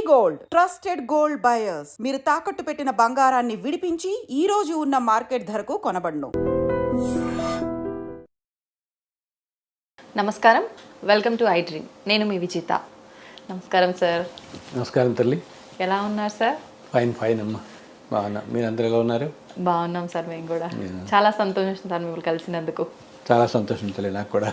Gold trusted gold buyers మీరు తాకట్టు పెట్టిన బంగారాన్ని విడిపించి ఈ రోజు ఉన్న మార్కెట్ ధరకు కొనబడును. నమస్కారం, వెల్కమ్ టు ఐ డ్రీమ్. నేను మీ విజిత. నమస్కారం సార్. నమస్కారం తల్లి. ఎలా ఉన్నారు సార్? ఫైన్ అమ్మా, బాగున్నా. మీరు అందరు ఎలా ఉన్నారు? బాగున్నాం సార్, మేము కూడా. చాలా సంతోషం సార్ మిమ్మల్ని కలిసినందుకు. చాలా సంతోషం తల్లి, నాకు కూడా.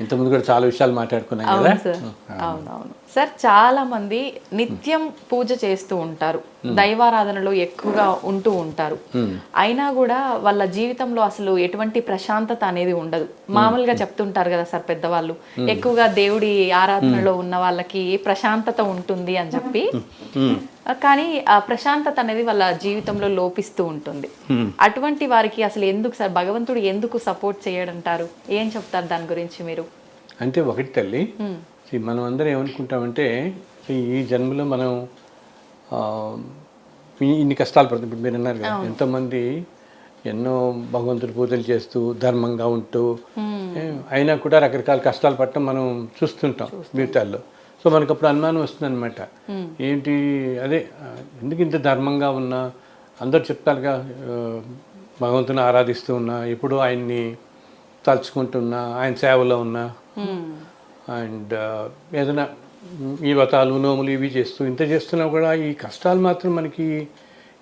ఇంతకుముందు కూడా చాలా విషయాలు మాట్లాడుకున్నాం కదా. అవును సార్, అవునవును సార్. చాలా మంది నిత్యం పూజ చేస్తూ ఉంటారు, దైవారాధనలో ఎక్కువగా ఉంటూ ఉంటారు. అయినా కూడా వాళ్ళ జీవితంలో అసలు ఎటువంటి ప్రశాంతత అనేది ఉండదు. మామూలుగా చెప్తుంటారు కదా సార్ పెద్దవాళ్ళు, ఎక్కువగా దేవుడి ఆరాధనలో ఉన్న వాళ్ళకి ప్రశాంతత ఉంటుంది అని చెప్పి. కానీ ఆ ప్రశాంతత అనేది వాళ్ళ జీవితంలో లోపిస్తూ ఉంటుంది. అటువంటి వారికి అసలు ఎందుకు సార్ భగవంతుడు ఎందుకు సపోర్ట్ చేయడంటారు? ఏం చెప్తారు దాని గురించి మీరు? అంటే ఒకటి తల్లి, మనం అందరం ఏమనుకుంటామంటే ఈ జన్మలో మనం ఇన్ని కష్టాలు పడుతుంది. ఇప్పుడు మీరు అన్నారు కదా, ఎంతోమంది ఎన్నో భగవంతుడి పూజలు చేస్తూ ధర్మంగా ఉంటూ అయినా కూడా రకరకాల కష్టాలు పడటం మనం చూస్తుంటాం జీవితాల్లో. సో మనకు అప్పుడు అనుమానం వస్తుంది అనమాట, ఏంటి అదే ఎందుకు ఇంత ధర్మంగా ఉన్నా, అందరు చెప్తారుగా భగవంతుని ఆరాధిస్తూ ఉన్నా, ఎప్పుడు ఆయన్ని తలుచుకుంటున్నా, ఆయన సేవలో ఉన్నా, అండ్ ఏదైనా ఈ వ్రతాలు నోములు ఇవి చేస్తూ ఇంత చేస్తున్నా కూడా ఈ కష్టాలు మాత్రం మనకి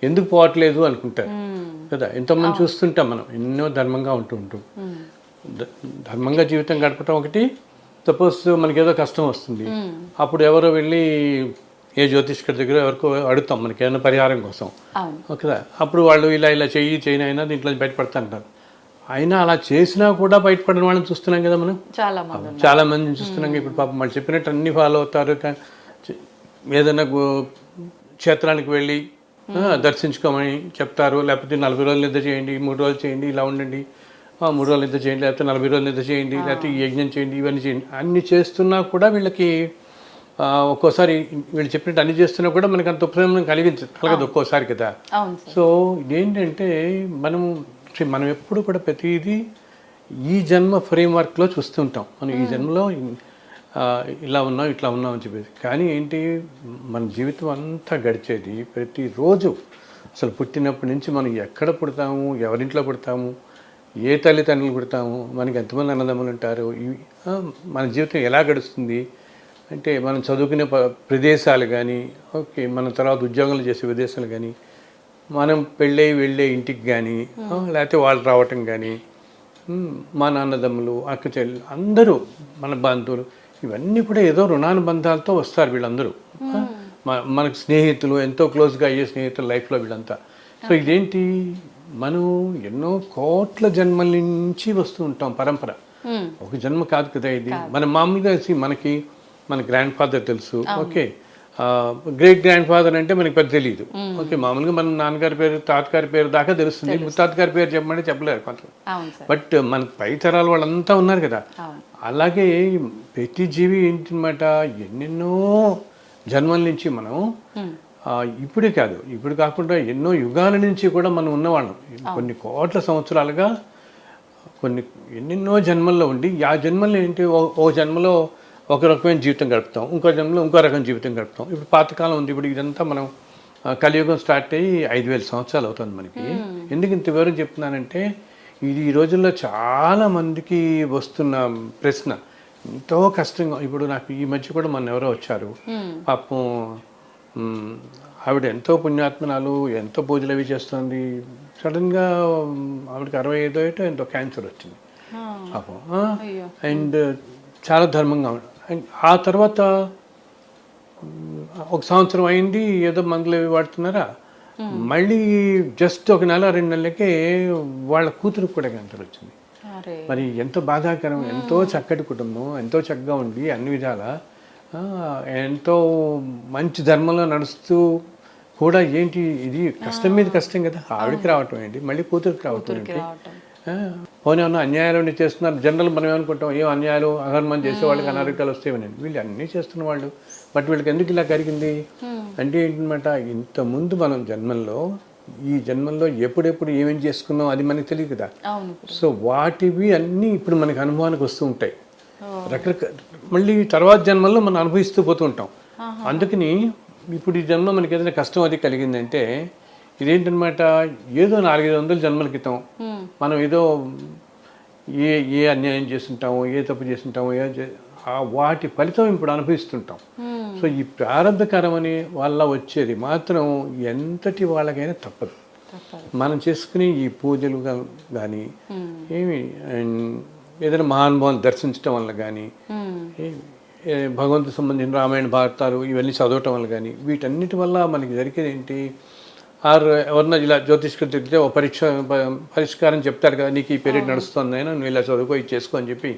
ఎందుకు పోవట్లేదు అనుకుంటారు కదా. ఎంతోమంది చూస్తుంటాం మనం, ఎన్నో ధర్మంగా ఉంటూ ధర్మంగా జీవితం గడపటం ఒకటి. సపోజ్ మనకి ఏదో కష్టం వస్తుంది, అప్పుడు ఎవరో వెళ్ళి ఏ జ్యోతిష్కర్ దగ్గర ఎవరికో అడుగుతాం మనకి ఏదైనా పరిహారం కోసం ఓకేదా. అప్పుడు వాళ్ళు ఇలా చేయని అయినా దీంట్లో బయటపడతాంటారు. అయినా అలా చేసినా కూడా బయటపడిన వాళ్ళని చూస్తున్నాం కదా మనం, చాలా మందిని చూస్తున్నాం. ఇప్పుడు పాపం వాళ్ళు చెప్పినట్టు అన్ని ఫాలో అవుతారు. ఏదైనా క్షేత్రానికి వెళ్ళి దర్శించుకోమని చెప్తారు, లేకపోతే 40 రోజులు నిద్ర చేయండి, 3 రోజులు చేయండి, ఇలా ఉండండి, 3 రోజులు నిద్ర చేయండి, లేకపోతే 40 రోజులు నిద్ర చేయండి, లేకపోతే ఈ యజ్ఞం చేయండి, ఇవన్నీ చేయండి. అన్ని చేస్తున్నా కూడా వీళ్ళకి ఒక్కోసారి వీళ్ళు చెప్పినట్టు అన్ని చేస్తున్నా కూడా మనకి అంత ఉపశమనం కలగదు ఒక్కోసారి కదా. సో ఇదేంటంటే మనం ఎప్పుడు కూడా ప్రతిదీ ఈ జన్మ ఫ్రేమ్వర్క్లో చూస్తుంటాం. మనం ఈ జన్మలో ఇలా ఉన్నాం, ఇట్లా ఉన్నాం అని చెప్పేసి. కానీ ఏంటి, మన జీవితం అంతా గడిచేది ప్రతిరోజు. అసలు పుట్టినప్పటి నుంచి మనం ఎక్కడ పుడతాము, ఎవరింట్లో పుడతాము, ఏ తల్లిదండ్రులు పుడతాము, మనకి ఎంతమంది అన్నదమ్ములు ఉంటారు, మన జీవితం ఎలా గడుస్తుంది అంటే మనం చదువుకునే ప్రదేశాలు కానీ, ఓకే, మన తర్వాత ఉద్యోగాలు చేసే ప్రదేశాలు కానీ, మనం వెళ్ళే ఇంటికి కానీ, లేకపోతే వాళ్ళు రావటం కానీ, మన అన్నదమ్ములు అక్క చెల్లెలు అందరూ మన బంధువులు ఇవన్నీ కూడా ఏదో రుణానుబంధాలతో వస్తారు వీళ్ళందరూ. మనకు స్నేహితులు, ఎంతో క్లోజ్గా అయ్యే స్నేహితులు లైఫ్లో వీళ్ళంతా. సో ఇదేంటి, మనం ఎన్నో కోట్ల జన్మల నుంచి వస్తూ ఉంటాం పరంపర. ఒక జన్మ కాదు కదా ఇది. మనం మామూలుగా మన గ్రాండ్ ఫాదర్ తెలుసు, ఓకే, గ్రేట్ గ్రాండ్ ఫాదర్ అంటే మనకి పెద్ద తెలియదు, ఓకే. మామూలుగా మన నాన్నగారి పేరు, తాతగారి పేరు దాకా తెలుస్తుంది. ముత్తాతగారి పేరు చెప్పమంటే చెప్పలేరు కొంత. బట్ మన పై తరాలు వాళ్ళంతా ఉన్నారు కదా. అలాగే ప్రతి జీవి ఏంటన్నమాట, ఎన్నెన్నో జన్మల నుంచి మనం ఇప్పుడే కాదు, ఇప్పుడు కాకుండా ఎన్నో యుగాల నుంచి కూడా మనం ఉన్నవాళ్ళం. కొన్ని కోట్ల సంవత్సరాలుగా ఎన్నెన్నో జన్మల్లో ఉండి, ఆ జన్మల్లో ఏంటి, ఓ జన్మలో ఒక రకమైన జీవితం గడుపుతాం, ఇంకో జన్మలో ఇంకో రకమైన జీవితం గడుపుతాం. ఇప్పుడు పాతకాలం ఉంది. ఇప్పుడు ఇదంతా మనం కలియుగం స్టార్ట్ అయ్యి 5000 సంవత్సరాలు అవుతుంది మనకి. ఎందుకు ఇంత వివరం చెప్తున్నానంటే, ఇది ఈ రోజుల్లో చాలామందికి వస్తున్న ప్రశ్న. ఎంతో కష్టంగా, ఇప్పుడు నాకు ఈ మధ్య కూడా మన ఎవరో వచ్చారు పాపం, ఆవిడ ఎంతో పుణ్యాత్మనాలు, ఎంతో పూజలు అవి చేస్తుంది. సడన్గా ఆవిడకి 65 ఏటో ఎంతో క్యాన్సర్ వచ్చింది పాపం. అండ్ చాలా ధర్మంగా అండ్ ఆ తర్వాత 1 సంవత్సరం అయింది, ఏదో మందులు అవి వాడుతున్నారా, మళ్ళీ జస్ట్ 1 నెల 2 నెలలకే వాళ్ళ కూతురు కూడా క్యాన్సర్ వచ్చింది. మరి ఎంతో బాధాకరం. ఎంతో చక్కటి కుటుంబం, ఎంతో చక్కగా ఉండి అన్ని విధాల ఎంతో మంచి ధర్మంలో నడుస్తూ కూడా ఏంటి, ఇది కష్టం మీద కష్టం కదా. ఆవిడకి రావటం ఏంటి, మళ్ళీ కూతురికి రావటం ఏంటి, పోనీ ఏమన్నా అన్యాయాలు చేస్తున్నారు. జనరల్ మనం ఏమనుకుంటాం, ఏం అన్యాయాలు అధర్మం చేసే వాళ్ళకి అనారోగ్యాలు వస్తాయని. వీళ్ళు అన్నీ చేస్తున్న వాళ్ళు, బట్ వీళ్ళకి ఎందుకు ఇలా జరిగింది అంటే ఏంటన్నమాట, ఇంతకుముందు మనం ఈ జన్మల్లో ఎప్పుడెప్పుడు ఏమేం చేసుకున్నాం అది మనకి తెలియదు కదా. సో వాటివి అన్నీ ఇప్పుడు మనకి అనుభవానికి వస్తూ ఉంటాయి. రకరకాల మళ్ళీ తర్వాత జన్మల్లో మనం అనుభవిస్తూ పోతూ ఉంటాం. అందుకని ఇప్పుడు ఈ జన్మ మనకి ఏదైనా కష్టం అది కలిగిందంటే ఇదేంటనమాట, ఏదో 400-500 జన్మల క్రితం మనం ఏదో ఏ అన్యాయం చేస్తుంటామో, ఏ తప్పు చేస్తుంటామో, వాటి ఫలితం ఇప్పుడు అనుభవిస్తుంటాం. సో ఈ ప్రారంభకరం అని వల్ల వచ్చేది మాత్రం ఎంతటి వాళ్ళకైనా తప్పదు. మనం చేసుకునే ఈ పూజలు కానీ ఏమి ఏదైనా మహానుభావాన్ని దర్శించడం వల్ల కానీ, భగవంతుకు సంబంధించిన రామాయణ భారతాలు ఇవన్నీ చదవటం వల్ల కానీ, వీటన్నిటి వల్ల మనకి జరిగేది ఏంటి, ఎవరన్నా ఇలా జ్యోతిష్కులు తిరిగితే ఓ పరిష్కారం చెప్తారు కదా, నీకు ఈ పీరియడ్ నడుస్తుంది అయినా నువ్వు ఇలా చదువుకో, ఇది చేసుకో అని చెప్పి.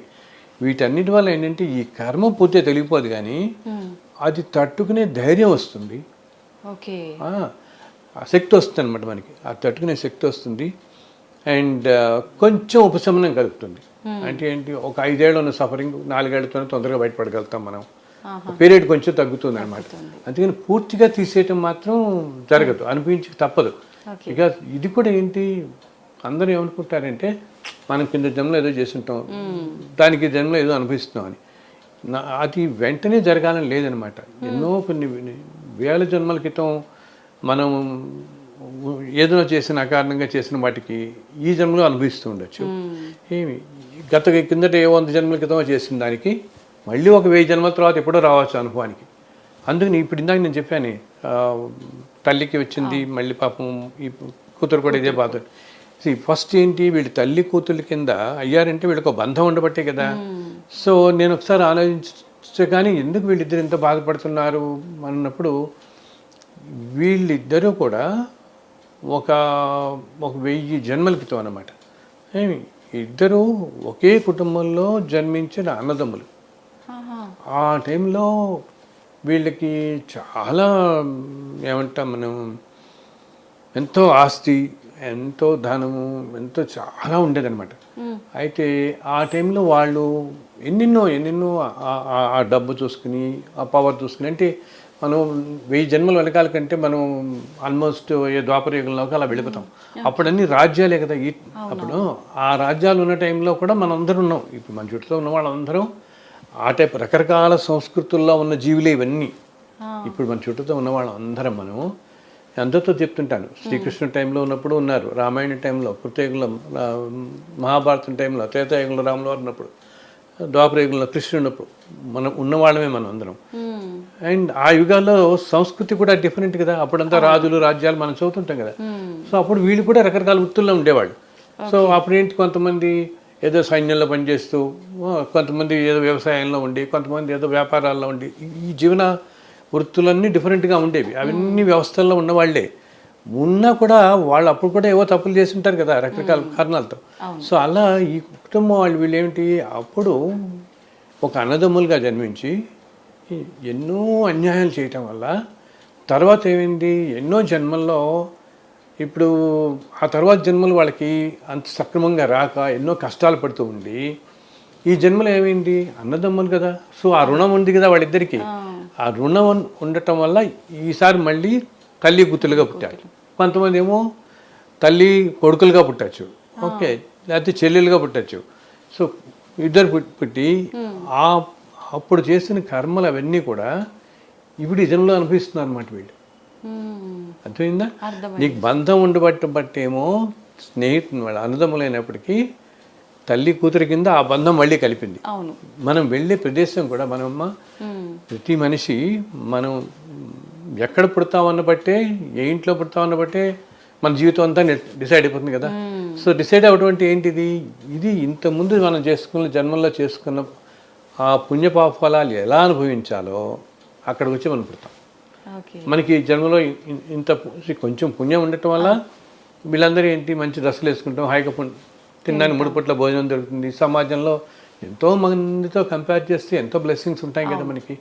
వీటన్నిటి వల్ల ఏంటంటే ఈ కర్మ పూర్తిగా తెలిగిపోదు కానీ అది తట్టుకునే ధైర్యం వస్తుంది, ఆ శక్తి వస్తుంది అనమాట మనకి. ఆ తట్టుకునే శక్తి వస్తుంది అండ్ కొంచెం ఉపశమనం కలుగుతుంది. అంటే ఏంటి, ఒక 5 ఏళ్ళు ఉన్న సఫరింగ్ 4 ఏళ్లతోనే తొందరగా బయటపడగలుగుతాం మనం. పీరియడ్ కొంచెం తగ్గుతుంది అనమాట. అందుకని పూర్తిగా తీసేయటం మాత్రం జరగదు, అనిపించి తప్పదు. ఇక ఇది కూడా ఏంటి, అందరూ ఏమనుకుంటారంటే మనం కింద జన్మలో ఏదో చేస్తుంటాం, దానికి జన్మలో ఏదో అనిపిస్తున్నాం అని. అది వెంటనే జరగాలని లేదనమాట. కొన్ని వేల జన్మల క్రితం మనం ఏదైనా చేసిన అకారణంగా చేసిన వాటికి ఈ జన్మలో అనుభవిస్తూ ఉండొచ్చు. ఏమి కిందట 100 జన్మల క్రితం చేసిన దానికి మళ్ళీ ఒక 1000 జన్మల తర్వాత ఎప్పుడో రావచ్చు అనుభవానికి. అందుకని ఇప్పుడు ఇందాక నేను చెప్పాను, తల్లికి వచ్చింది మళ్ళీ పాపం ఈ కూతురు కూడా ఇదే బాధ. ఫస్ట్ ఏంటి, వీళ్ళు తల్లి కూతుర్ల కింద అయ్యారంటే వీళ్ళకి ఒక బంధం ఉండబట్టే కదా. సో నేను ఒకసారి ఆలోచించే కానీ ఎందుకు వీళ్ళిద్దరు ఇంత బాధపడుతున్నారు అన్నప్పుడు, వీళ్ళిద్దరూ కూడా ఒక 1000 జన్మల క్రితం అన్నమాట. ఇద్దరు ఒకే కుటుంబంలో జన్మించిన అన్నదమ్ములు. ఆ టైంలో వీళ్ళకి చాలా ఏమంటాం మనం, ఎంతో ఆస్తి, ఎంతో ధనము, ఎంతో చాలా ఉండేదన్నమాట. అయితే ఆ టైంలో వాళ్ళు ఎన్నెన్నో ఆ డబ్బు చూసుకుని, ఆ పవర్ చూసుకుని, అంటే మనం 1000 జన్మల వెనకాల కంటే మనం ఆల్మోస్ట్ ద్వాపర యుగంలోకి అలా వెళ్ళిపోతాం. అప్పుడు అన్ని రాజ్యాలే కదా. అప్పుడు ఆ రాజ్యాలు ఉన్న టైంలో కూడా మనం అందరం ఉన్నాం. ఇప్పుడు మన చుట్టూ ఉన్న వాళ్ళందరం ఆ టైప్ రకరకాల సంస్కృతుల్లో ఉన్న జీవులే ఇవన్నీ. ఇప్పుడు మన చుట్టూతో ఉన్న వాళ్ళందరం మనం అందరితో చెప్తుంటాను. శ్రీకృష్ణుడి టైంలో ఉన్నప్పుడు ఉన్నారు, రామాయణ టైంలో, కృతయుగంలో మహాభారతం టైంలో, త్రేతాయుగంలో రాముల వారు ఉన్నప్పుడు, ద్వాపరయుగంలో కృష్ణుడు ఉన్నప్పుడు మనం ఉన్నవాళ్ళమే మనం అందరం. అండ్ ఆ యుగాల్లో సంస్కృతి కూడా డిఫరెంట్ కదా. అప్పుడంతా రాజులు రాజ్యాలు మనం చదువుతుంటాం కదా. సో అప్పుడు వీళ్ళు కూడా రకరకాల వృత్తుల్లో ఉండేవాళ్ళు. సో అప్పుడు ఏంటి, కొంతమంది ఏదో సైన్యంలో పనిచేస్తూ, కొంతమంది ఏదో వ్యవసాయంలో ఉండి, కొంతమంది ఏదో వ్యాపారాల్లో ఉండి, ఈ జీవన వృత్తులన్నీ డిఫరెంట్గా ఉండేవి. అవన్నీ వ్యవస్థల్లో ఉన్నవాళ్లే ఉన్నా కూడా వాళ్ళు అప్పుడు కూడా ఏవో తప్పులు చేసి ఉంటారు కదా రకరకాల కారణాలతో. సో అలా ఈ కుటుంబం వీళ్ళు ఏమిటి, అప్పుడు ఒక అన్నదమ్ములుగా జన్మించి ఎన్నో అన్యాయాలు చేయటం వల్ల తర్వాత ఏమైంది, ఎన్నో జన్మల్లో ఇప్పుడు ఆ తర్వాత జన్మలు వాళ్ళకి అంత సక్రమంగా రాక ఎన్నో కష్టాలు పడుతూ ఉండి, ఈ జన్మలో ఏమైంది, అన్నదమ్ములు కదా. సో ఆ రుణం ఉంది కదా వాళ్ళిద్దరికీ. ఆ రుణం ఉండటం వల్ల ఈసారి మళ్ళీ తల్లి కూతులుగా పుట్టారు. కొంతమంది ఏమో తల్లి కొడుకులుగా పుట్టచ్చు, ఓకే, లేకపోతే చెల్లెలుగా పుట్టచ్చు. సో ఇద్దరు పుట్టి అప్పుడు చేసిన కర్మలు అవన్నీ కూడా ఇప్పుడు ఈ జన్మలో అనిపిస్తున్నారు అన్నమాట వీళ్ళు. అర్థమైందా? నీకు బంధం ఉండబట్టేమో స్నేహితుని వాళ్ళ అన్నదమ్ములైనప్పటికీ తల్లి కూతురి కింద ఆ బంధం మళ్ళీ కలిపింది. మనం వెళ్ళే ప్రదేశం కూడా మనమ్మ, ప్రతి మనిషి మనం ఎక్కడ పుడతామన్న బట్టే, ఏ ఇంట్లో పుడతామన్న బట్టే మన జీవితం అంతా డిసైడ్ అయిపోతుంది కదా. సో డిసైడ్ అవ్వటువంటి ఏంటిది, ఇది ఇంతకుముందు మనం చేసుకున్న జన్మల్లో చేసుకున్న ఆ పుణ్యపాఫలాలు ఎలా అనుభవించాలో అక్కడికి వచ్చి మనం పుడతాం. మనకి జన్మలో ఇంత కొంచెం పుణ్యం ఉండటం వల్ల వీళ్ళందరూ ఏంటి, మంచి డ్రెస్సులు వేసుకుంటాం, హాయిగా తినడానికి 3 పూట్ల భోజనం దొరుకుతుంది. సమాజంలో ఎంతో మందితో కంపేర్ చేస్తే ఎంతో బ్లెస్సింగ్స్ ఉంటాయి కదా మనకి.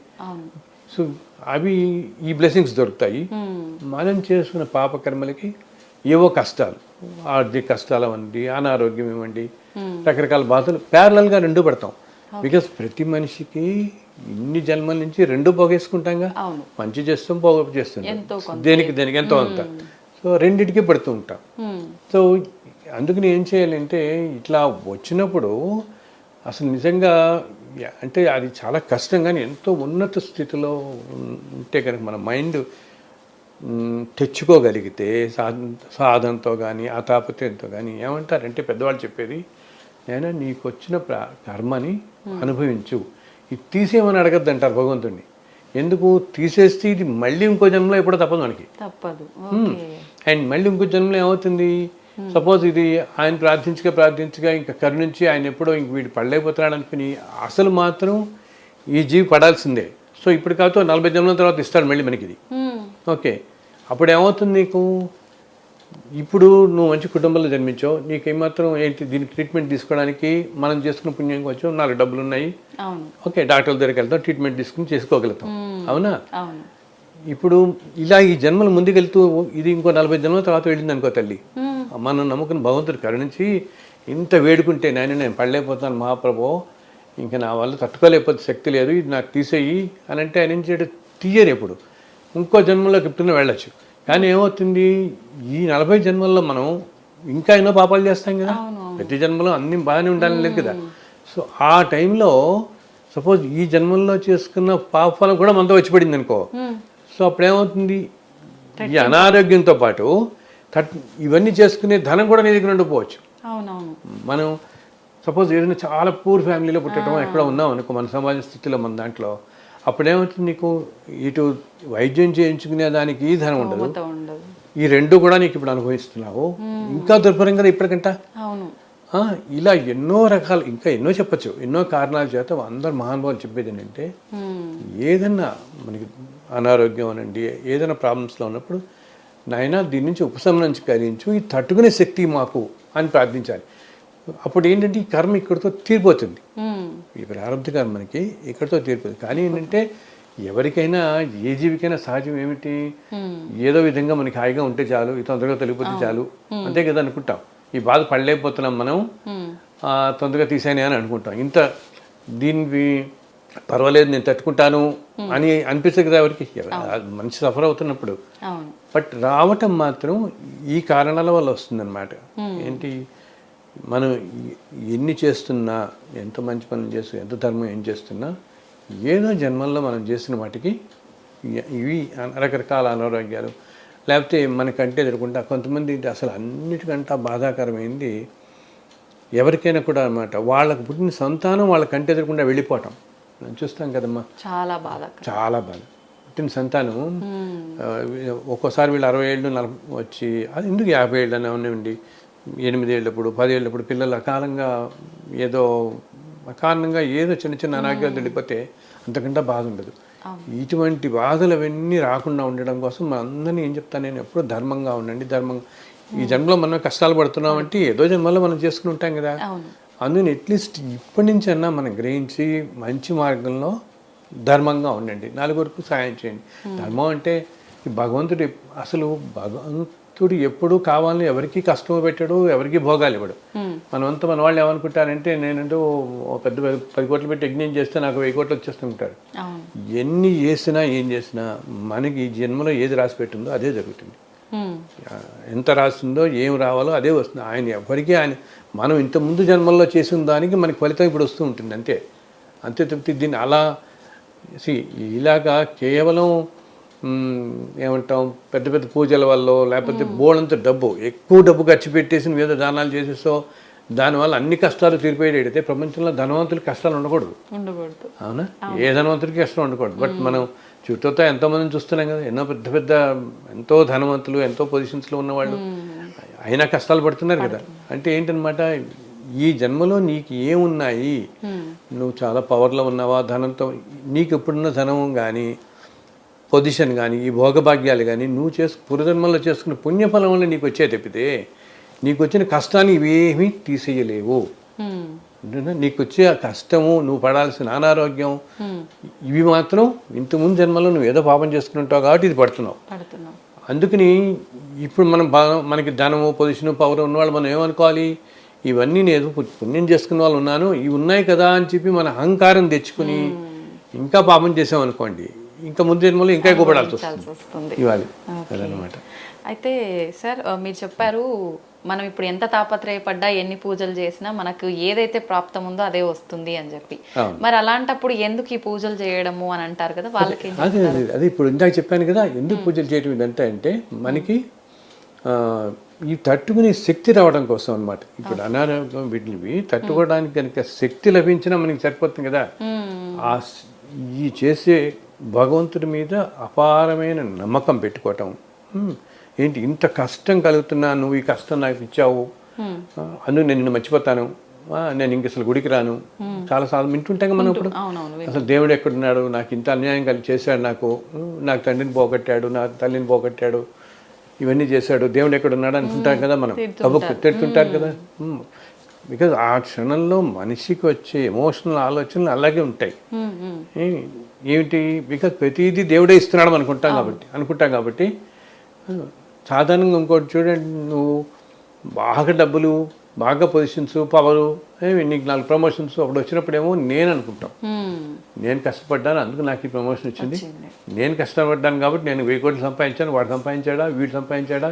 సో అవి ఈ బ్లెస్సింగ్స్ దొరుకుతాయి. మనం చేసుకున్న పాపకర్మలకి ఏవో కష్టాలు, ఆర్థిక కష్టాలు అవ్వండి, అనారోగ్యం ఇవ్వండి, రకరకాల బాధలు ప్యారలల్గా రెండు పడతాం. బికాస్ ప్రతి మనిషికి ఇన్ని జన్మల నుంచి రెండు పోగేసుకుంటాంగా, మంచి చేస్తాం, పోగొప్పు చేస్తాం, దేనికి ఎంతో అంత. సో రెండింటికి పడుతూ ఉంటాం. సో అందుకని ఏం చేయాలంటే, ఇట్లా వచ్చినప్పుడు అసలు నిజంగా అంటే అది చాలా కష్టం, కానీ ఎంతో ఉన్నత స్థితిలో ఉంటే కనుక మన మైండ్ తెచ్చుకోగలిగితే సాధనతో కానీ ఆ తాపత్రయంతో కానీ, ఏమంటారంటే పెద్దవాళ్ళు చెప్పేది, నేను నీకు వచ్చిన కర్మని అనుభవించు, ఇది తీసేయమని అడగద్దు అంటారు భగవంతుడిని. ఎందుకు తీసేస్తే ఇది మళ్ళీ ఇంకో జన్మలో ఎప్పుడో తప్పదు మనకి. తప్పదు. అండ్ మళ్ళీ ఇంకో జన్మలో ఏమవుతుంది, సపోజ్ ఇది ఆయన ప్రార్థించగా ఇంకా కరుణించి ఆయన ఎప్పుడో ఇంక వీడు పడలేకపోతున్నాడు అనుకుని అసలు మాత్రం ఈ జీవి పడాల్సిందే. సో ఇప్పుడు కాదు 40 జన్మల తర్వాత ఇస్తాడు మళ్ళీ మనకి ఇది. ఓకే, అప్పుడు ఏమవుతుంది నీకు, ఇప్పుడు నువ్వు మంచి కుటుంబంలో జన్మించావు, నీకు ఏమాత్రం ఏంటి దీనికి ట్రీట్మెంట్ తీసుకోవడానికి మనం చేసుకున్న పుణ్యం కొంచెం 4 డబ్బులు ఉన్నాయి, ఓకే డాక్టర్ల దగ్గరికి వెళ్తాం, ట్రీట్మెంట్ తీసుకుని చేసుకోగలుగుతాం, అవునా. ఇప్పుడు ఇలా ఈ జన్మలు ముందుకెళ్తూ ఇది ఇంకో 40 జన్మల తర్వాత వెళ్ళింది అనుకో తల్లి, మనం నమ్ముకున్న భగవంతుడు కరుణించి ఇంత వేడుకుంటే నేను పడలేకపోతాను మహాప్రభు, ఇంకా నా వల్ల తట్టుకోలేకపోతే శక్తి లేదు, ఇది నాకు తీసేయి అని అంటే ఆయన చేయడం తీయరు. ఎప్పుడు ఇంకో జన్మలోకి ఎప్పుడైనా వెళ్ళచ్చు. కానీ ఏమవుతుంది, ఈ 40 జన్మల్లో మనం ఇంకా ఎన్నో పాపాలు చేస్తాం కదా, ప్రతి జన్మలో అన్ని బాగానే ఉండాలని లేదు కదా. సో ఆ టైంలో సపోజ్ ఈ జన్మల్లో చేసుకున్న పాపాలు కూడా మనతో వచ్చి పడింది అనుకో, సో అప్పుడేమవుతుంది, ఈ అనారోగ్యంతో పాటు ఇవన్నీ చేసుకునే ధనం కూడా నీ దగ్గర ఉండకపోవచ్చు. మనం సపోజ్ ఏదైనా చాలా పూర్ ఫ్యామిలీలో పుట్టడం ఎక్కడ ఉన్నాం అనుకో, మన సమాజ స్థితిలో మన దాంట్లో, అప్పుడేమవుతుంది నీకు ఇటు వైద్యం చేయించుకునే దానికి ఈ ధనం ఉండదు, ఈ రెండు కూడా నీకు ఇప్పుడు అనుభవిస్తున్నావు, ఇంకా దుర్భరం కదా ఇప్పటికంట. ఇలా ఎన్నో రకాలు ఇంకా ఎన్నో చెప్పచ్చు, ఎన్నో కారణాల చేత అందరు మహానుభావులు చెప్పేది ఏంటంటే, ఏదన్నా మనకి అనారోగ్యం అనండి ఏదైనా ప్రాబ్లమ్స్లో ఉన్నప్పుడు నాయన దీని నుంచి ఉపశమనం కలిగించు, ఈ తట్టుకునే శక్తి మాకు అని ప్రార్థించాలి. అప్పుడు ఏంటంటే ఈ కర్మ ఇక్కడితో తీరిపోతుంది, ఈ ప్రారంభ కర్మ మనకి ఇక్కడితో తీరిపోతుంది. కానీ ఏంటంటే ఎవరికైనా ఏ జీవికైనా సహజం ఏమిటి, ఏదో విధంగా మనకి హాయిగా ఉంటే చాలు, ఈ తొందరగా తొలగిపోతే చాలు, అంతే కదా అనుకుంటాం. ఈ బాధ పడలేకపోతున్నాం మనం, తొందరగా తీసానే అని అనుకుంటాం. ఇంత దీనికి పర్వాలేదు నేను తట్టుకుంటాను అని అనిపిస్తుంది కదా ఎవరికి, మనిషి సఫర్ అవుతున్నప్పుడు. బట్ రావటం మాత్రం ఈ కారణాల వల్ల వస్తుందన్నమాట. ఏంటి, మనం ఎన్ని చేస్తున్నా, ఎంత మంచి పనులు చేస్తూ, ఎంత ధర్మం ఏం చేస్తున్నా, ఏదో జన్మల్లో మనం చేసిన వాటికి ఇవి రకరకాల అనారోగ్యాలు, లేకపోతే మనకంటే ఎదుర్కొంటా కొంతమంది అసలు అన్నిటికంటే బాధాకరమైంది ఎవరికైనా కూడా అన్నమాట, వాళ్ళకు పుట్టిన సంతానం వాళ్ళకంటే ఎదుర్కొంటా వెళ్ళిపోవటం మనం చూస్తాం కదమ్మా. చాలా బాధ పుట్టిన సంతానం ఒక్కోసారి వీళ్ళు 60 ఏళ్ళు 40 వచ్చి, అది ఎందుకు 50 ఏళ్ళు అని ఉండి 8 ఏళ్ళప్పుడు 10 ఏళ్ళప్పుడు పిల్లలు అకాలంగా ఏదో చిన్న చిన్న అనారోగ్యాలు వెళ్ళిపోతే అంతకంటే బాధ ఉండదు. ఇటువంటి బాధలు అవన్నీ రాకుండా ఉండడం కోసం మన అందరినీ ఏం చెప్తాను నేను, ఎప్పుడూ ధర్మంగా ఉండండి. ఈ జన్మలో మనం కష్టాలు పడుతున్నామంటే ఏదో జన్మలో మనం చేసుకుని ఉంటాం కదా, అందుకని అట్లీస్ట్ ఇప్పటి నుంచి అన్నా మనం గ్రహించి మంచి మార్గంలో ధర్మంగా ఉండండి, నలుగురికి సాయం చేయండి. ధర్మం అంటే భగవంతుడు అసలు భగవంతుడు ఎప్పుడూ కావాలని ఎవరికి కష్టం పెట్టాడు, ఎవరికి భోగాలు ఇవ్వడు. మనమంతా మన వాళ్ళు ఏమనుకుంటారంటే, నేనంటూ పెద్ద 10 కోట్లు పెట్టి యజ్ఞం చేస్తే నాకు 1000 కోట్లు వచ్చేస్తుంటారు. ఎన్ని చేసినా ఏం చేసినా మనకి ఈ జన్మలో ఏది రాసి పెట్టిందో అదే జరుగుతుంది. ఎంత రాస్తుందో ఏం రావాలో అదే వస్తుంది. ఆయన ఎవరికి మనం ఇంత ముందు జన్మల్లో చేసిన దానికి మనకి ఫలితం ఇప్పుడు వస్తూ ఉంటుంది, అంతే తప్పితే దీన్ని అలా ఇలాగా కేవలం ఏమంటాం పెద్ద పెద్ద పూజల వల్ల, లేకపోతే బోళ్ళంత ఎక్కువ డబ్బు ఖర్చు పెట్టేసి ఏదో దానాలు చేసేసో దానివల్ల అన్ని కష్టాలు తీరిపోయేటైతే ప్రపంచంలో ధనవంతులకి కష్టాలు ఉండకూడదు, అవునా. ఏ ధనవంతుడికి కష్టం ఉండకూడదు. బట్ మనం చుట్టూతో ఎంతోమందిని చూస్తున్నాం కదా, ఎన్నో పెద్ద ఎంతో ధనవంతులు, ఎంతో పొజిషన్స్లో ఉన్నవాళ్ళు అయినా కష్టాలు పడుతున్నారు కదా. అంటే ఏంటనమాట, ఈ జన్మలో నీకు ఏమున్నాయి, నువ్వు చాలా పవర్లో ఉన్నావా, ధనంతో నీకు ఎప్పుడున్న ధనం కానీ పొజిషన్ కానీ ఈ భోగభాగ్యాలు కానీ నువ్వు పూర్వజన్మల్లో చేసుకున్న పుణ్యఫలం వల్ల నీకు వచ్చే తప్పితే నీకు వచ్చిన కష్టాన్ని ఇవేమీ తీసేయలేవు. నీకు వచ్చే కష్టము, నువ్వు పడాల్సిన అనారోగ్యం, ఇవి మాత్రం ఇంతకుముందు జన్మలో నువ్వు ఏదో పాపం చేసుకుంటావు కాబట్టి ఇది పడుతున్నావు. అందుకని ఇప్పుడు మనకి ధనము పొజిషను పవర్ ఉన్నవాళ్ళు మనం ఏమనుకోవాలి, ఇవన్నీ నేను పుణ్యం చేసుకున్న వాళ్ళు ఉన్నాను, ఇవి ఉన్నాయి కదా అని చెప్పి మన అహంకారం తెచ్చుకుని ఇంకా పాపం చేసామనుకోండి, ఇంకా ముందు జన్మలో ఇంకా ఎక్కువ పడాల్సి వస్తుంది. ఇవ్వాలి అదనమాట. అయితే సార్ మీరు చెప్పారు మనం ఇప్పుడు ఎంత తాపత్రయపడ్డా ఎన్ని పూజలు చేసినా మనకు ఏదైతే ప్రాప్తం ఉందో అదే వస్తుంది అని చెప్పి, మరి అలాంటప్పుడు ఎందుకు ఈ పూజలు చేయడము అని అంటారు కదా, వాళ్ళకి అదే అదే అదే ఇప్పుడు ఇందాక చెప్పాను కదా, ఎందుకు పూజలు చేయడం ఇదంతా అంటే మనకి ఈ తట్టుకునే శక్తి రావడం కోసం అనమాట. ఇప్పుడు అనారోగ్యం వీటివి తట్టుకోవడానికి కనుక శక్తి లభించినా మనకి సరిపోతుంది కదా. ఈ చేసే భగవంతుడి మీద అపారమైన నమ్మకం పెట్టుకోవటం. ఏంటి ఇంత కష్టం కలుగుతున్నా, నువ్వు ఈ కష్టం నాకు ఇచ్చావు, అందుకు నేను నిన్ను మర్చిపోతాను, నేను ఇంక అసలు గుడికి రాను. చాలాసార్లు వింటుంటాం మనం. ఇప్పుడు అసలు దేవుడు ఎక్కడున్నాడు, నాకు ఇంత అన్యాయం చేశాడు, నాకు తండ్రిని పోగొట్టాడు, నా తల్లిని పోగొట్టాడు, ఇవన్నీ చేశాడు, దేవుడు ఎక్కడున్నాడు అనుకుంటాం కదా మనం. తిడుతుంటారు కదా. బికాజ్ ఆ క్షణంలో మనిషికి వచ్చే ఎమోషనల్ ఆలోచనలు అలాగే ఉంటాయి. ఏమిటి, బికాజ్ ప్రతిదీ దేవుడే ఇస్తున్నాడు అనుకుంటాం కాబట్టి సాధారణంగా ఇంకోటి చూడండి, నువ్వు బాగా డబ్బులు, బాగా పొజిషన్స్, పవరు, నీకు 4 ప్రమోషన్స్ అప్పుడు వచ్చినప్పుడేమో నేను అనుకుంటాం, నేను కష్టపడ్డాను అందుకు నాకు ఈ ప్రమోషన్ వచ్చింది, నేను కష్టపడ్డాను కాబట్టి నేను 1000 కోట్లు సంపాదించాను, వాడు సంపాదించాడా, వీడు సంపాదించాడా,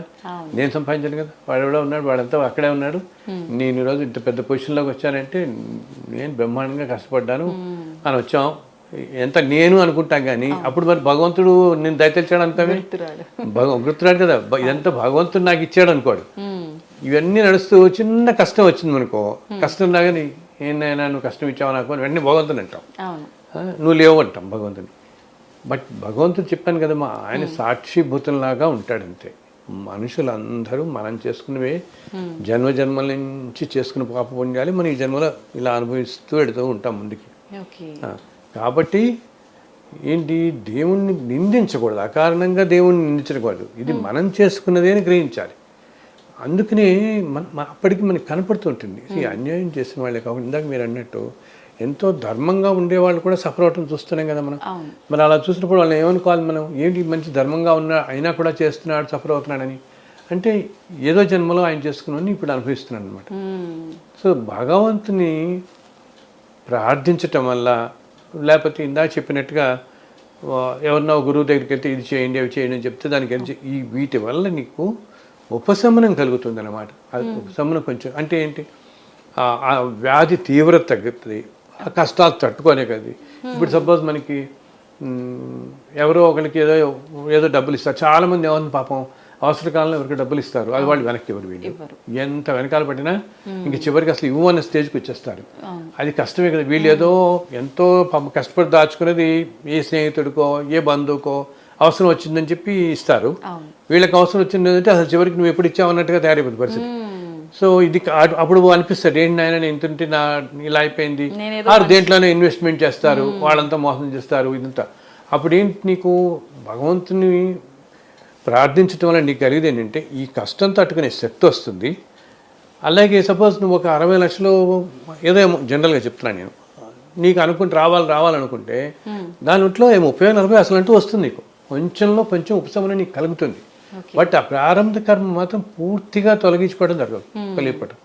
నేను సంపాదించాను కదా, వాడు ఎవడో ఉన్నాడు, వాడంతా అక్కడే ఉన్నాడు, నేను ఈరోజు ఇంత పెద్ద పొజిషన్లోకి వచ్చానంటే నేను బ్రహ్మాండంగా కష్టపడ్డాను అని వచ్చాం, ఎంత నేను అనుకుంటాం. కానీ అప్పుడు మరి భగవంతుడు నేను దయతెలిచాడు అనుకోవి, గుర్తురాడు కదా, ఇదంతా భగవంతుడు నాకు ఇచ్చాడు అనుకోడు. ఇవన్నీ నడుస్తూ చిన్న కష్టం వచ్చింది అనుకో, కష్టం లాగానే ఏనైనా నువ్వు కష్టం ఇచ్చావు నాకు అని వెంటనే భగవంతుని అంటాం, నువ్వు లేవు అంటాం భగవంతుని. బట్ భగవంతుడు చెప్పాను కదా, ఆయన సాక్షిభూతంలాగా ఉంటాడంతే. మనుషులందరూ మనం చేసుకున్నవే జన్మల నుంచి చేసుకున్న పాప పుణ్యాలు మనం ఈ జన్మలో ఇలా అనుభవిస్తూ వెళుతూ ఉంటాం ముందుకి. కాబట్టి ఏంటి, దేవుణ్ణి నిందించకూడదు, అకారణంగా దేవుణ్ణి నిందించకూడదు, ఇది మనం చేసుకున్నదే అని గ్రహించాలి. అందుకనే అప్పటికి మనకి కనపడుతుంటుంది ఈ అన్యాయం చేసిన వాళ్ళే కాకుండా ఇందాక మీరు అన్నట్టు ఎంతో ధర్మంగా ఉండేవాళ్ళు కూడా సఫర్ అవటం చూస్తున్నాం కదా మనం. మరి అలా చూసినప్పుడు వాళ్ళని ఏమనుకోవాలి మనం, ఏంటి మంచి ధర్మంగా ఉన్నా అయినా కూడా చేస్తున్నాడు, సఫర్ అవుతున్నాడని, అంటే ఏదో జన్మలో ఆయన చేసుకున్నాను ఇప్పుడు అనుభవిస్తున్నాడు అనమాట. సో భగవంతుని ప్రార్థించటం వల్ల, లేకపోతే ఇందాక చెప్పినట్టుగా ఎవరన్నా గురువు దగ్గరికి వెళ్తే ఇది చేయండి అవి చేయండి అని చెప్తే దానికి వీటి వల్ల నీకు ఉపశమనం కలుగుతుంది అన్నమాట. అది ఉపశమనం కొంచెం అంటే ఏంటి, ఆ వ్యాధి తీవ్రత తగ్గుతుంది, ఆ కష్టాలు తట్టుకోనే కదా. ఇప్పుడు సపోజ్ మనకి ఎవరో ఒకరికి ఏదో డబ్బులు ఇస్తారు, చాలామంది ఏమన్నా పాపం అవసర కాలంలో ఎవరికి డబ్బులు ఇస్తారు, అది వాళ్ళు వెనక్కి ఎవరు వీళ్ళు ఎంత వెనకాల పడినా ఇంక చివరికి అసలు ఇవ్వన్న స్టేజ్కి వచ్చేస్తారు. అది కష్టమే కదా. వీళ్ళు ఏదో ఎంతో కష్టపడి దాచుకునేది ఏ స్నేహితుడికో ఏ బంధువుకో అవసరం వచ్చిందని చెప్పి ఇస్తారు, వీళ్ళకి అవసరం వచ్చిందంటే అసలు చివరికి నువ్వు ఎప్పుడు ఇచ్చావు అన్నట్టుగా తయారైపోతుంది పరిస్థితి. సో ఇది అప్పుడు అనిపిస్తుంది, ఏంటి నాయన నేను ఇంతుంటే నా ఇలా అయిపోయింది, దేంట్లోనే ఇన్వెస్ట్మెంట్ చేస్తారు, వాళ్ళంతా మోసం చేస్తారు ఇదంతా. అప్పుడు ఏంటి, నీకు భగవంతుని ప్రార్థించడం వల్ల నీకు కలిగేది ఏంటంటే ఈ కష్టం తట్టుకునే శక్తి వస్తుంది. అలాగే సపోజ్ నువ్వు ఒక 60 లక్షలు ఏదో జనరల్గా చెప్తున్నాను నేను, నీకు అనుకుంటే రావాలనుకుంటే దాంట్లో 30-40 అసలు అంటూ వస్తుంది, నీకు కొంచెంలో కొంచెం ఉపశమనం నీకు కలుగుతుంది. బట్ ఆ ప్రారంభ కర్మ మాత్రం పూర్తిగా తొలగించుకోవడం జరగదు, కలిగిపోవడం.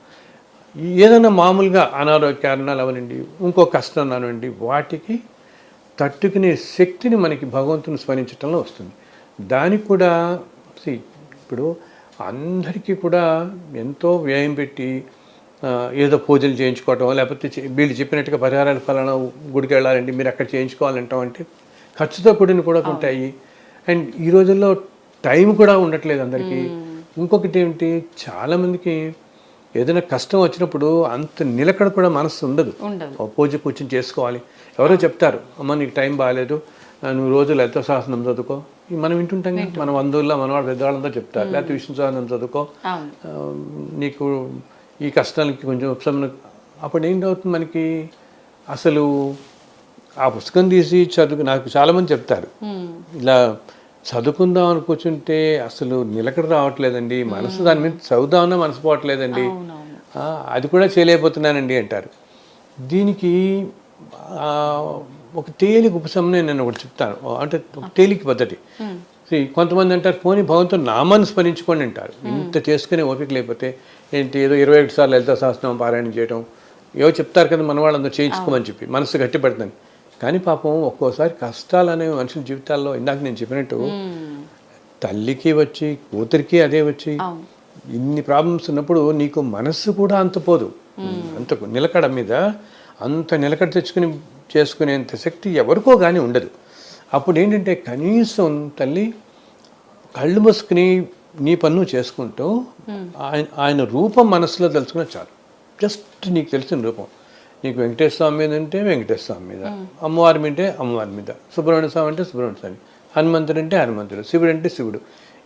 ఏదైనా మామూలుగా అనారోగ్య కారణాలు అవనండి, ఇంకో కష్టం అవనండి, వాటికి తట్టుకునే శక్తిని మనకి భగవంతుని స్మరించడంలో వస్తుంది. దానికి కూడా ఇప్పుడు అందరికీ కూడా ఎంతో వ్యయం పెట్టి ఏదో పూజలు చేయించుకోవటం, లేకపోతే వీళ్ళు చెప్పినట్టుగా పరిహారాల ఫలానా గుడికి వెళ్ళాలండి మీరు అక్కడ చేయించుకోవాలంటాం అంటే ఖర్చుతో కూడిన కూడా ఉంటాయి. అండ్ ఈ రోజుల్లో టైం కూడా ఉండట్లేదు అందరికీ. ఇంకొకటి ఏమిటి, చాలామందికి ఏదైనా కష్టం వచ్చినప్పుడు అంత నిలకడ కూడా మనసు ఉండదు, పూజ కూర్చొని చేసుకోవాలి. ఎవరో చెప్తారు, అమ్మ నీకు టైం బాగాలేదు, నువ్వు రోజు లలిత సహస్రనామం చదువుకో, మనం వింటుంటాం కదా, మన బంధువుల్లో మనవాడు పెద్దవాళ్ళంతా చెప్తారు, లేకపోతే విష్ణు సహస్రనామం చదువుకో, నీకు ఈ కష్టాలకి కొంచెం ఉపశమనం. అప్పుడు ఏంటవుతుంది మనకి, అసలు ఆ పుస్తకం తీసి నాకు చాలామంది చెప్తారు, ఇలా చదువుకుందాం అని కూర్చుంటే అసలు నిలకడ రావట్లేదండి, మనసు దాని మీద చదువుదామన్నా మనసు పోవట్లేదండి, అది కూడా చేయలేకపోతున్నానండి అంటారు. దీనికి ఒక తేలిక ఉపశమనం నేను ఒకటి చెప్తాను, అంటే ఒక తేలిక పద్ధతి. కొంతమంది అంటారు పోనీ భగవంతుని నామాన్ని స్మరించుకోండి అంటారు. ఇంత చేసుకునే ఓపిక లేకపోతే ఏంటి, ఏదో 21 సార్లు లలిత సహస్రనామం పారాయణం చేయడం, ఏవో చెప్తారు కదా మన వాళ్ళందరూ చేయించుకోమని చెప్పి మనసు గట్టిపడుతుంది. కానీ పాపం ఒక్కోసారి కష్టాలు అనేవి మనుషుల జీవితాల్లో ఇందాక నేను చెప్పినట్టు తల్లికి వచ్చి కూతురికి అదే వచ్చి అవును. ఇన్ని ప్రాబ్లమ్స్ ఉన్నప్పుడు నీకు మనస్సు కూడా అంత పోదు, అంత నిలకడ మీద అంత నిలకడ తెచ్చుకుని చేసుకునేంత శక్తి ఎవరికో కానీ ఉండదు. అప్పుడు ఏంటంటే కనీసం తల్లి కళ్ళు మూసుకుని నీ పన్ను చేసుకుంటూ ఆయన రూపం మనసులో తెలుసుకున్నా చాలు. జస్ట్ నీకు తెలిసిన రూపం, నీకు వెంకటేశ్వర స్వామి మీద అంటే వెంకటేశ్వర స్వామి మీద, అమ్మవారి మీద అమ్మవారి మీద, సుబ్రహ్మణ్య స్వామి అంటే సుబ్రహ్మణ్య స్వామి, హనుమంతుడు అంటే హనుమంతుడు, శివుడు అంటే శివుడు,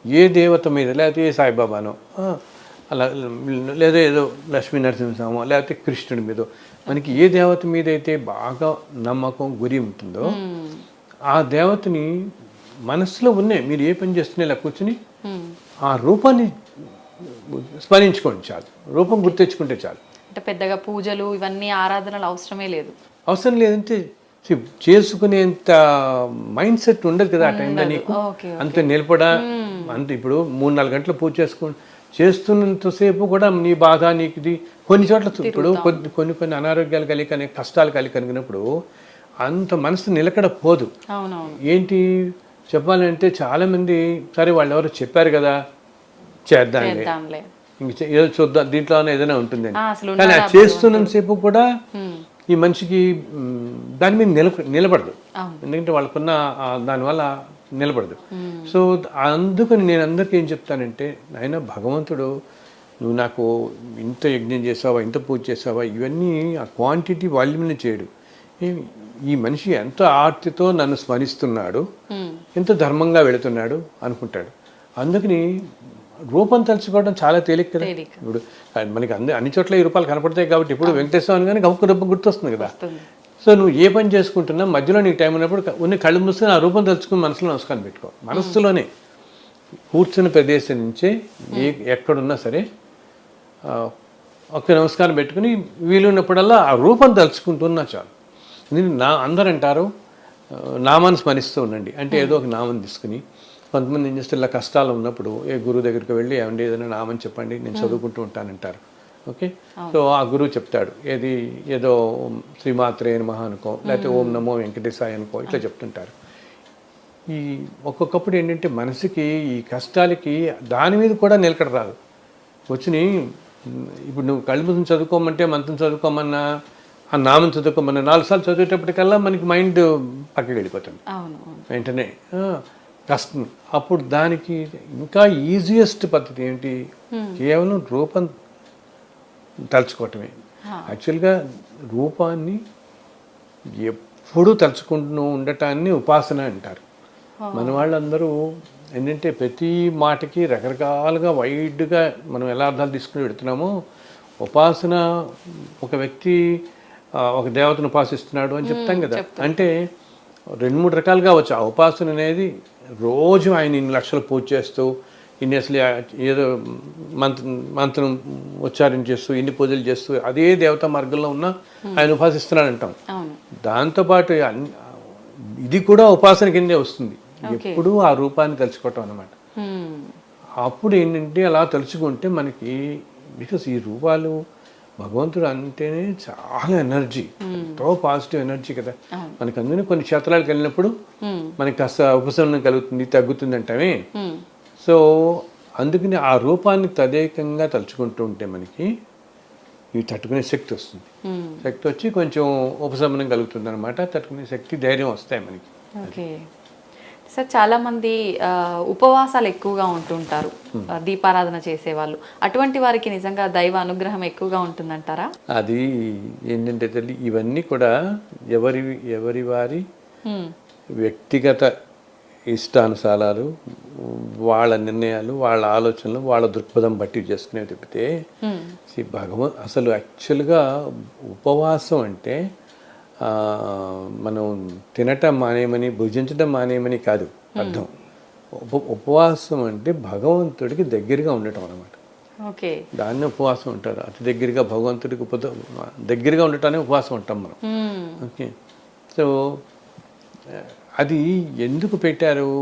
ఏ దేవత మీద, లేకపోతే ఏ సాయిబాబానో అలా, లేదా ఏదో లక్ష్మీ నరసింహస్వామో లేకపోతే కృష్ణుడి మీదో, మనకి ఏ దేవత మీద అయితే బాగా నమ్మకం గురి ఉంటుందో ఆ దేవతని మనసులో ఉన్నాయి. మీరు ఏ పని చేస్తున్నా ఇలా కూర్చుని ఆ రూపాన్ని స్మరించుకోండి చాలు, రూపం గుర్తెచ్చుకుంటే చాలు. అంటే పెద్దగా పూజలు ఇవన్నీ ఆరాధనలు అవసరమే లేదు. అవసరం లేదంటే చేసుకునేంత మైండ్ సెట్ ఉండదు కదా ఆ టైంలో నీకు. అంత నిలబడా అంత ఇప్పుడు 3-4 గంటలు పూజ చేస్తున్నంతసేపు కూడా నీ బాధ నీకు ఇది కొన్ని చోట్ల ఇప్పుడు కొన్ని అనారోగ్యాలు కలిగి కష్టాలు కలిగినప్పుడు అంత మనసు నిలకడ పోదు. ఏంటి చెప్పాలంటే చాలామంది సరే వాళ్ళు ఎవరు చెప్పారు కదా చేద్దాంలే, ఇంక ఏదో చూద్దాం దీంట్లోనే ఏదైనా ఉంటుంది కానీ అది చేస్తున్నంతసేపు కూడా ఈ మనిషికి దాని మీద నిలబడదు. ఎందుకంటే వాళ్ళకున్న దానివల్ల నిలబడదు. సో అందుకని నేను అందరికీ ఏం చెప్తానంటే, నాయన భగవంతుడు నువ్వు నాకు ఇంత యజ్ఞం చేసావా, ఇంత పూజ చేసావా, ఇవన్నీ ఆ క్వాంటిటీ వాల్యూమ్ని చేయడు. ఈ మనిషి ఎంత ఆర్తితో నన్ను స్మరిస్తున్నాడు, ఎంత ధర్మంగా వెళుతున్నాడు అనుకుంటాడు. అందుకని రూపం తలుచుకోవడం చాలా తేలిక కదా. ఇప్పుడు మనకి అన్ని చోట్ల ఈ రూపాలు కనపడతాయి కాబట్టి ఇప్పుడు వెంకటేశ్వర కానీ గొప్ప రూపం గుర్తొస్తుంది కదా. సో నువ్వు ఏ పని చేసుకుంటున్నా మధ్యలో నీకు టైం ఉన్నప్పుడు ఉన్న కళ్ళు మూసుకొని ఆ రూపం తలుచుకుని మనసులో నమస్కారం పెట్టుకో. మనస్సులోనే కూర్చున్న ప్రదేశం నుంచే ఎక్కడున్నా సరే ఒక్క నమస్కారం పెట్టుకుని వీలున్నప్పుడల్లా ఆ రూపం తలుచుకుంటున్నా చాలు. అందరూ అంటారు నామాన్ని స్మరిస్తూ ఉండండి అంటే, ఏదో ఒక నామం తీసుకుని కొంతమంది ఏం చేస్తే ఇలా కష్టాలు ఉన్నప్పుడు ఏ గురువు దగ్గరికి వెళ్ళి ఏమండి ఏదైనా నామని చెప్పండి నేను చదువుకుంటూ ఉంటానంటారు. ఓకే, సో ఆ గురువు చెప్తాడు ఏదో శ్రీమాత్రే నమః అనుకో, లేకపోతే ఓం నమో వెంకటేశాయ అనుకో, ఇట్లా చెప్తుంటారు. ఈ ఒక్కొక్కప్పుడు ఏంటంటే మనసుకి ఈ కష్టాలకి దాని మీద కూడా నిలకడ రాదు. వచ్చిని ఇప్పుడు నువ్వు కళ్ళు మూసుకొని చదువుకోమంటే మంత్రం చదువుకోమన్నా ఆ నామం చదువుకోమన్నా 4 సార్లు చదివేటప్పటికల్లా మనకి మైండ్ పక్కకి వెళ్ళిపోతుంది వెంటనే కష్టం. అప్పుడు దానికి ఇంకా ఈజియెస్ట్ పద్ధతి ఏంటి, కేవలం రూపం తలుచుకోవటమే. యాక్చువల్గా రూపాన్ని ఎప్పుడూ తలుచుకుంటూ ఉండటాన్ని ఉపాసన అంటారు. మన వాళ్ళందరూ ఏంటంటే ప్రతి మాటకి రకరకాలుగా వైడ్గా మనం ఎలా అర్థాలు తీసుకుని పెడుతున్నామో, ఉపాసన ఒక వ్యక్తి ఒక దేవతను ఉపాసిస్తున్నాడు అని చెప్తాం కదా. అంటే 2-3 రకాలుగా వచ్చు. ఆ ఉపాసన అనేది రోజు ఆయన ఇన్ని లక్షలు పూజ చేస్తూ ఇన్ని అసలు ఏదో మంత్రం ఉచ్చారణ చేస్తూ ఇన్ని పూజలు చేస్తూ అదే దేవతా మార్గంలో ఉన్న ఆయన ఉపాసిస్తున్నాడు అంటాం. దాంతోపాటు ఇది కూడా ఉపాసన కిందే వస్తుంది. ఎప్పుడూ ఆ రూపాన్ని తలుచుకోవటం అన్నమాట. అప్పుడు ఏంటంటే అలా తలుచుకుంటే మనకి, బికాస్ ఈ రూపాలు భగవంతుడు అంటేనే చాలా ఎనర్జీ, ఎంతో పాజిటివ్ ఎనర్జీ కదా. మనకి అందుకని కొన్ని క్షేత్రాలకు వెళ్ళినప్పుడు మనకి కాస్త ఉపశమనం కలుగుతుంది, తగ్గుతుంది అంటామే. సో అందుకని ఆ రూపాన్ని తదేకంగా తలుచుకుంటూ ఉంటే మనకి ఇవి తట్టుకునే శక్తి వస్తుంది. శక్తి వచ్చి కొంచెం ఉపశమనం కలుగుతుంది అనమాట. తట్టుకునే శక్తి, ధైర్యం వస్తాయి మనకి. ఓకే సార్, చాలామంది ఉపవాసాలు ఎక్కువగా ఉంటుంటారు, దీపారాధన చేసేవాళ్ళు. అటువంటి వారికి నిజంగా దైవ అనుగ్రహం ఎక్కువగా ఉంటుందంటారా? అది ఏంటంటే తల్లి, ఇవన్నీ కూడా ఎవరి వారి వ్యక్తిగత ఇష్టానుసారాలు, వాళ్ళ నిర్ణయాలు, వాళ్ళ ఆలోచనలు, వాళ్ళ దృక్పథం బట్టి చేసుకునేవి తప్పితే అసలు యాక్చువల్గా ఉపవాసం అంటే మనం తినటం మానేయమని, భుజించడం మానేయమని కాదు అర్థం. ఉపవాసం అంటే భగవంతుడికి దగ్గరగా ఉండటం అన్నమాట. ఓకే, దాన్ని ఉపవాసం ఉంటారు. అతి దగ్గరగా భగవంతుడికి దగ్గరగా ఉండటాన్ని ఉపవాసం ఉంటాం మనం. ఓకే, సో అది ఎందుకు పెట్టారు?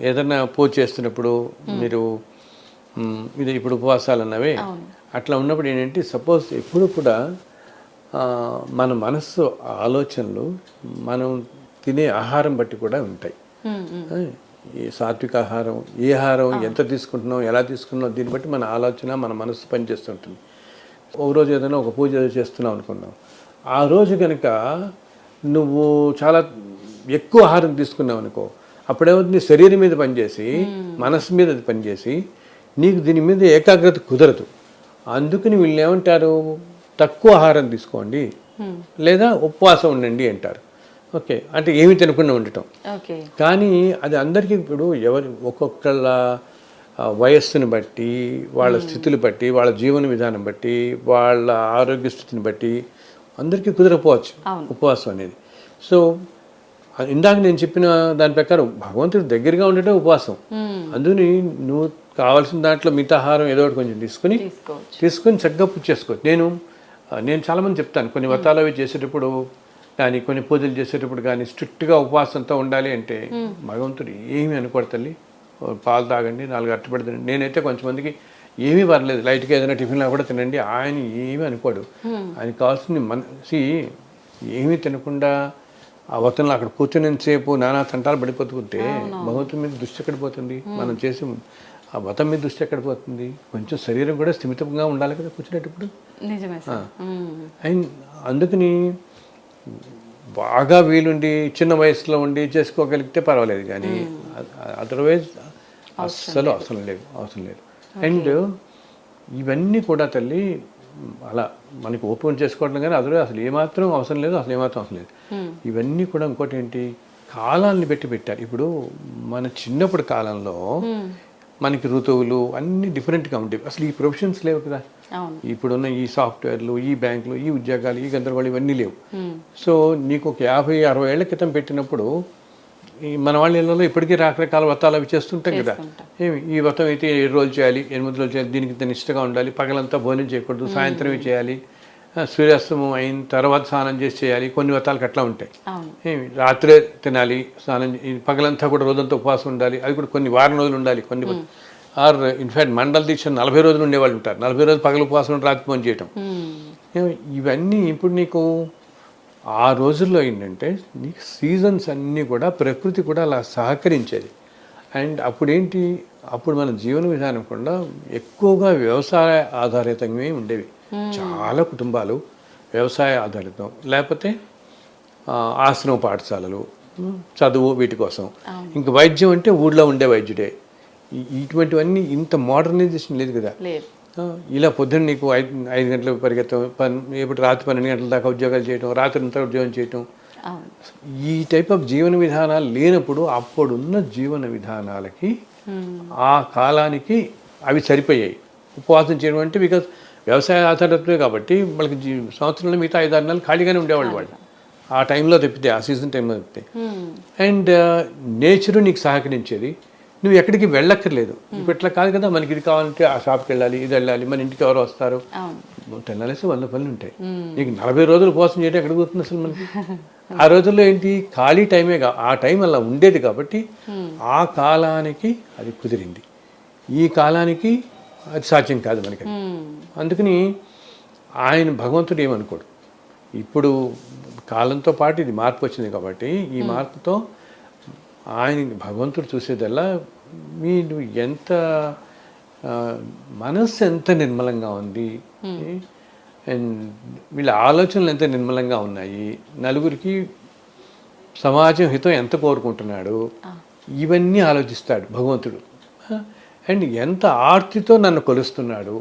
ఏదన్నా పూజ చేస్తున్నప్పుడు మీరు ఇది ఇప్పుడు ఉపవాసాలు అన్నవే, అట్లా ఉన్నప్పుడు ఏంటంటే సపోజ్ ఎప్పుడు కూడా మన మనస్సు ఆలోచనలు మనం తినే ఆహారం బట్టి కూడా ఉంటాయి. ఈ సాత్విక ఆహారం, ఏ ఆహారం ఎంత తీసుకుంటున్నాం, ఎలా తీసుకుంటున్నాం, దీన్ని బట్టి మన ఆలోచన, మన మనస్సు పనిచేస్తుంటుంది. ఒక రోజు ఏదైనా ఒక పూజ చేస్తున్నావు అనుకున్నాం, ఆ రోజు కనుక నువ్వు చాలా ఎక్కువ ఆహారం తీసుకున్నావు అనుకో, అప్పుడేమవుతుంది, శరీరం మీద పనిచేసి మనస్సు మీద అది పనిచేసి నీకు దీని మీద ఏకాగ్రత కుదరదు. అందుకని వీళ్ళు ఏమంటారు, తక్కువ ఆహారం తీసుకోండి లేదా ఉపవాసం ఉండండి అంటారు. ఓకే, అంటే ఏమి తినకుండా ఉండటం. కానీ అది అందరికీ ఇప్పుడు ఒక్కొక్కళ్ళ వయస్సుని బట్టి, వాళ్ళ స్థితులు బట్టి, వాళ్ళ జీవన విధానం బట్టి, వాళ్ళ ఆరోగ్య స్థితిని బట్టి అందరికీ కుదరకపోవచ్చు ఉపవాసం అనేది. సో ఇందాక నేను చెప్పిన దాని ప్రకారం భగవంతుడి దగ్గరగా ఉండటం ఉపవాసం. అందుకని నువ్వు కావాల్సిన దాంట్లో మితాహారం ఏదో ఒకటి కొంచెం తీసుకొని చక్కగా పూజ చేసుకోవచ్చు. నేను చాలామంది చెప్తాను, కొన్ని వ్రతాలు అవి చేసేటప్పుడు కానీ, కొన్ని పూజలు చేసేటప్పుడు కానీ స్ట్రిక్ట్గా ఉపవాసంతో ఉండాలి అంటే భగవంతుడు ఏమీ అనుకోడు తల్లి, పాలు తాగండి, 4 అరటిపళ్ళు తినండి. నేనైతే కొంచెంమందికి ఏమీ పర్లేదు, లైట్గా ఏదైనా టిఫిన్లా కూడా తినండి, ఆయన ఏమీ అనుకోడు. ఆయనకు కావాల్సింది మనిషి ఏమీ తినకుండా ఆ వ్రతంలో అక్కడ కూర్చొనిసేపు నానా తంటాలు పడిపోతుంటే భగవంతుడి మీద దృష్టి ఎక్కడ పోతుంది, మనం చేసి ఆ వ్రతం మీద దృష్టి ఎక్కడ పోతుంది. కొంచెం శరీరం కూడా స్థిమితంగా ఉండాలి కదా కూర్చునేటప్పుడు. అండ్ అందుకని బాగా వీలుండి చిన్న వయసులో ఉండి చేసుకోగలిగితే పర్వాలేదు, కానీ అదర్వైజ్ అవసరం లేదు. అండ్ ఇవన్నీ కూడా తల్లి అలా మనకి ఓపెన్ చేసుకోవడం, కానీ అదర్వైజ్ అసలు ఏమాత్రం అవసరం లేదు. ఇవన్నీ కూడా ఇంకోటి ఏంటి, కాలాన్ని పెట్టారు. ఇప్పుడు మన చిన్నప్పుడు కాలంలో మనకి ఋతువులు అన్నీ డిఫరెంట్గా ఉండేవి. అసలు ఈ ప్రొఫెషన్స్ లేవు కదా, ఇప్పుడున్న ఈ సాఫ్ట్వేర్లు, ఈ బ్యాంకులు, ఈ ఉద్యోగాలు, ఈ గందరగోళం ఇవన్నీ లేవు. సో నీకు ఒక 50-60 ఏళ్ల క్రితం పెట్టినప్పుడు మన వాళ్ళ ఇళ్ళలో ఇప్పటికీ రకరకాల వ్రతాలు అవి చేస్తుంటాం కదా. ఈ వ్రతం అయితే 7 రోజులు చేయాలి, 8 రోజులు చేయాలి, దీనికి ఇంత నిష్టగా ఉండాలి, పగలంతా భోజనం చేయకూడదు, సాయంత్రమే చేయాలి, సూర్యాస్తమం అయిన తర్వాత స్నానం చేసి చేయాలి. కొన్ని వ్రతాలకు అట్లా ఉంటాయి. రాత్రే తినాలి, పగలంతా కూడా రోజంతా ఉపవాసం ఉండాలి, అది కూడా కొన్ని వారం రోజులు ఉండాలి. కొన్ని ఆర్ ఇన్ఫ్యాక్ట్ మండల దీక్ష 40 రోజులు ఉండేవాళ్ళు ఉంటారు. 40 రోజులు పగల ఉపవాసం రాత్రి భోజనం చేయటం. ఇవన్నీ ఇప్పుడు నీకు ఆ రోజుల్లో ఏంటంటే నీకు సీజన్స్ అన్నీ కూడా ప్రకృతి కూడా అలా సహకరించేది. అండ్ అప్పుడేంటి, అప్పుడు మన జీవన విధానం కూడా ఎక్కువగా వ్యవసాయ ఆధారితంగా ఉండేవి. చాలా కుటుంబాలు వ్యవసాయ ఆధారితం, లేకపోతే ఆశ్రమ పాఠశాలలు, చదువు, వీటి కోసం. ఇంకా వైద్యం అంటే ఊళ్ళో ఉండే వైద్యుడే. ఇటువంటివన్నీ ఇంత మోడర్నైజేషన్ లేదు కదా. ఇలా పొద్దున్న నీకు 5 గంటలకు పరిగెత్తడం, ఇప్పుడు రాత్రి 12 గంటల దాకా ఉద్యోగాలు చేయటం, రాత్రి అంతా ఉద్యోగం చేయటం, ఈ టైప్ ఆఫ్ జీవన విధానాలు లేనప్పుడు అప్పుడున్న జీవన విధానాలకి ఆ కాలానికి అవి సరిపోయాయి. ఉపవాసం చేయడం అంటే బికాజ్ వ్యవసాయ ఆధారితమే కాబట్టి వాళ్ళకి సంవత్సరంలో మిగతా 5-6 నెలలు ఖాళీగానే ఉండేవాళ్ళు వాళ్ళు ఆ టైంలో తప్పితే, ఆ సీజన్ టైంలో తప్పితే. అండ్ నేచరు నీకు సహకరించేది, నువ్వు ఎక్కడికి వెళ్ళక్కర్లేదు. ఇప్పుడు ఇట్లా కాదు కదా, మనకి ఇది కావాలంటే ఆ షాప్కి వెళ్ళాలి, ఇది వెళ్ళాలి, మన ఇంటికి ఎవరు వస్తారు, తెల్లాలేసి 100 పనులు ఉంటాయి. నీకు 40 రోజులు ఉపవాసం చేయడం ఎక్కడికి పోతుంది అసలు మనకి? ఆ రోజుల్లో ఏంటి, ఖాళీ టైమే, ఆ టైం అలా ఉండేది కాబట్టి ఆ కాలానికి అది కుదిరింది, ఈ కాలానికి అది సాధ్యం కాదు మనకి. అందుకని ఆయన భగవంతుడు ఏమనుకోడు. ఇప్పుడు కాలంతో పాటు ఇది మార్పు వచ్చింది కాబట్టి ఈ మార్పుతో ఆయన భగవంతుడు చూసేదల్లా మీరు ఎంత మనస్సు ఎంత నిర్మలంగా ఉంది, అండ్ వీళ్ళ ఆలోచనలు ఎంత నిర్మలంగా ఉన్నాయి, నలుగురికి సమాజం హితం ఎంత కోరుకుంటున్నాడు, ఇవన్నీ ఆలోచిస్తాడు భగవంతుడు. అండ్ ఎంత ఆర్తితో నన్ను కొలుస్తున్నాడు.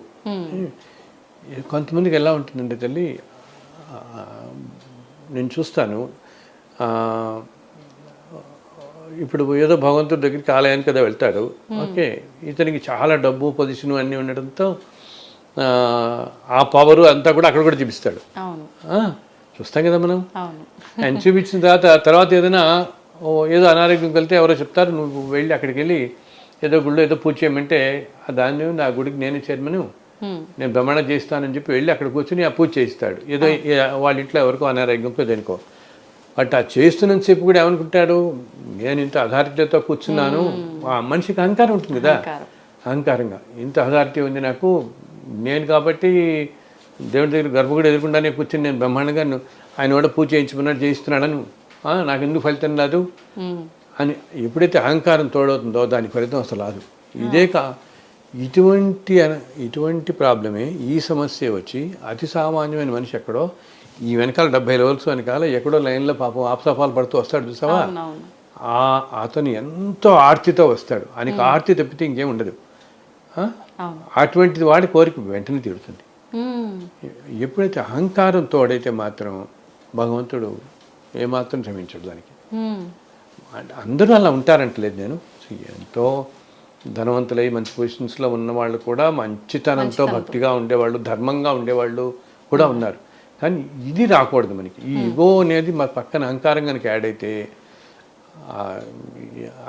కొంతమందికి ఎలా ఉంటుందంటే తల్లి, నేను చూస్తాను, ఇప్పుడు ఏదో భగవంతుడి దగ్గరికి ఆలయానికి కదా వెళ్తాడు, ఓకే, ఇతనికి చాలా డబ్బు, పొజిషన్ అన్నీ ఉండడంతో ఆ పవరు అంతా కూడా అక్కడ కూడా చూపిస్తాడు. చూస్తాం కదా మనం. ఆయన చూపించిన తర్వాత ఏదైనా ఏదో అనారోగ్యం వెళ్తే ఎవరో చెప్తారు, నువ్వు వెళ్ళి అక్కడికి వెళ్ళి ఏదో గుళ్ళో ఏదో పూజ చేయమంటే దాన్ని నా గుడికి నేనే చైర్మన్, నేను బ్రహ్మాండ చేస్తానని చెప్పి వెళ్ళి అక్కడ కూర్చొని ఆ పూజ చేయిస్తాడు. ఏదో వాళ్ళ ఇంట్లో ఎవరికో అనారోగ్యంకో దేనికో. బట్ ఆ చేస్తున్నంతసేపు కూడా ఏమనుకుంటాడు, నేను ఇంత అథారిటీతో కూర్చున్నాను. ఆ మనిషికి అహంకారం ఉంటుంది కదా, అహంకారంగా ఇంత అథారిటీ ఉంది నాకు, నేను కాబట్టి దేవుడి దగ్గర గర్భగుడి ఎదుర్కొండానే కూర్చొని నేను బ్రహ్మాండంగా ఆయన కూడా పూజ చేయించుకున్నాడు చేయిస్తున్నాడని నాకు ఎందుకు ఫలితం రాదు అని ఎప్పుడైతే అహంకారం తోడవుతుందో దాని ఫలితం అసలు రాదు. ఇదే ఇటువంటి ప్రాబ్లమే ఈ సమస్య వచ్చి అతి సామాన్యమైన మనిషి ఎక్కడో ఈ వెనకాల 70 లెవెల్స్ వెనకాల ఎక్కడో లైన్లో పాపం ఆప్సఫాలు పడుతూ వస్తాడు చూసావా, అతను ఎంతో ఆర్తితో వస్తాడు. ఆయనకి ఆర్తి తప్పితే ఇంకేం ఉండదు. అటువంటి వాడి కోరిక వెంటనే తీరుతుంది. ఎప్పుడైతే అహంకారం తోడైతే మాత్రం భగవంతుడు ఏమాత్రం క్షమించడు దానికి. అందరూ అలా ఉంటారంటలేదు నేను. ఎంతో ధనవంతులై మంచి పొజిషన్స్లో ఉన్న వాళ్ళు కూడా మంచితనంతో భక్తిగా ఉండేవాళ్ళు, ధర్మంగా ఉండేవాళ్ళు కూడా ఉన్నారు. కానీ ఇది రాకూడదు మనకి. ఈ ఇగో అనేది మా పక్కన అహంకారం కనుక యాడ్ అయితే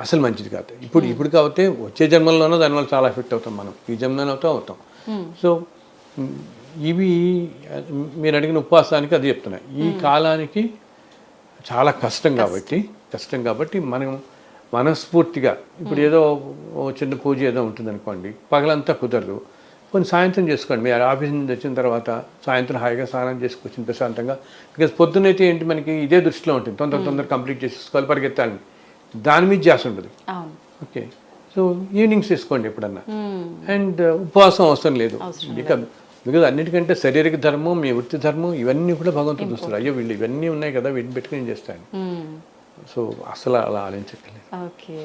అసలు మంచిది కాదు. ఇప్పుడు కాబట్టి వచ్చే జన్మల్లోనో దానివల్ల చాలా ఎఫెక్ట్ అవుతాం మనం, ఈ జన్మలోనే అవుతాం. సో ఇవి మీరు అడిగిన ఉపవాసానికి అది చెప్తున్నా. ఈ కాలానికి చాలా కష్టం కాబట్టి మనం మనస్ఫూర్తిగా ఇప్పుడు ఏదో చిన్న పూజ ఏదో ఉంటుంది అనుకోండి, పగలంతా కుదరదు, కొన్ని సాయంత్రం చేసుకోండి. మీరు ఆఫీస్ నుంచి వచ్చిన తర్వాత సాయంత్రం హాయిగా స్నానం చేసుకొచ్చిన ప్రశాంతంగా. బికాజ్ పొద్దునైతే ఏంటి మనకి ఇదే దృష్టిలో ఉంటుంది, తొందర కంప్లీట్ చేసేసుకోవాలి, పరిగెత్తాలని, దాని మీద చేసి ఉండదు. ఓకే, సో ఈవినింగ్స్ చేసుకోండి ఎప్పుడన్నా. అండ్ ఉపవాసం అవసరం లేదు. బికాజ్ అన్నిటికంటే శారీరక ధర్మం, మీ వృత్తి ధర్మం ఇవన్నీ కూడా భగవంతుడు చూస్తారు. అయ్యో వీళ్ళు ఇవన్నీ ఉన్నాయి కదా, వీటిని పెట్టుకుని నేను చేస్తాను. సో అసలు అలా ఆలోచించట్లేదు. ఓకే,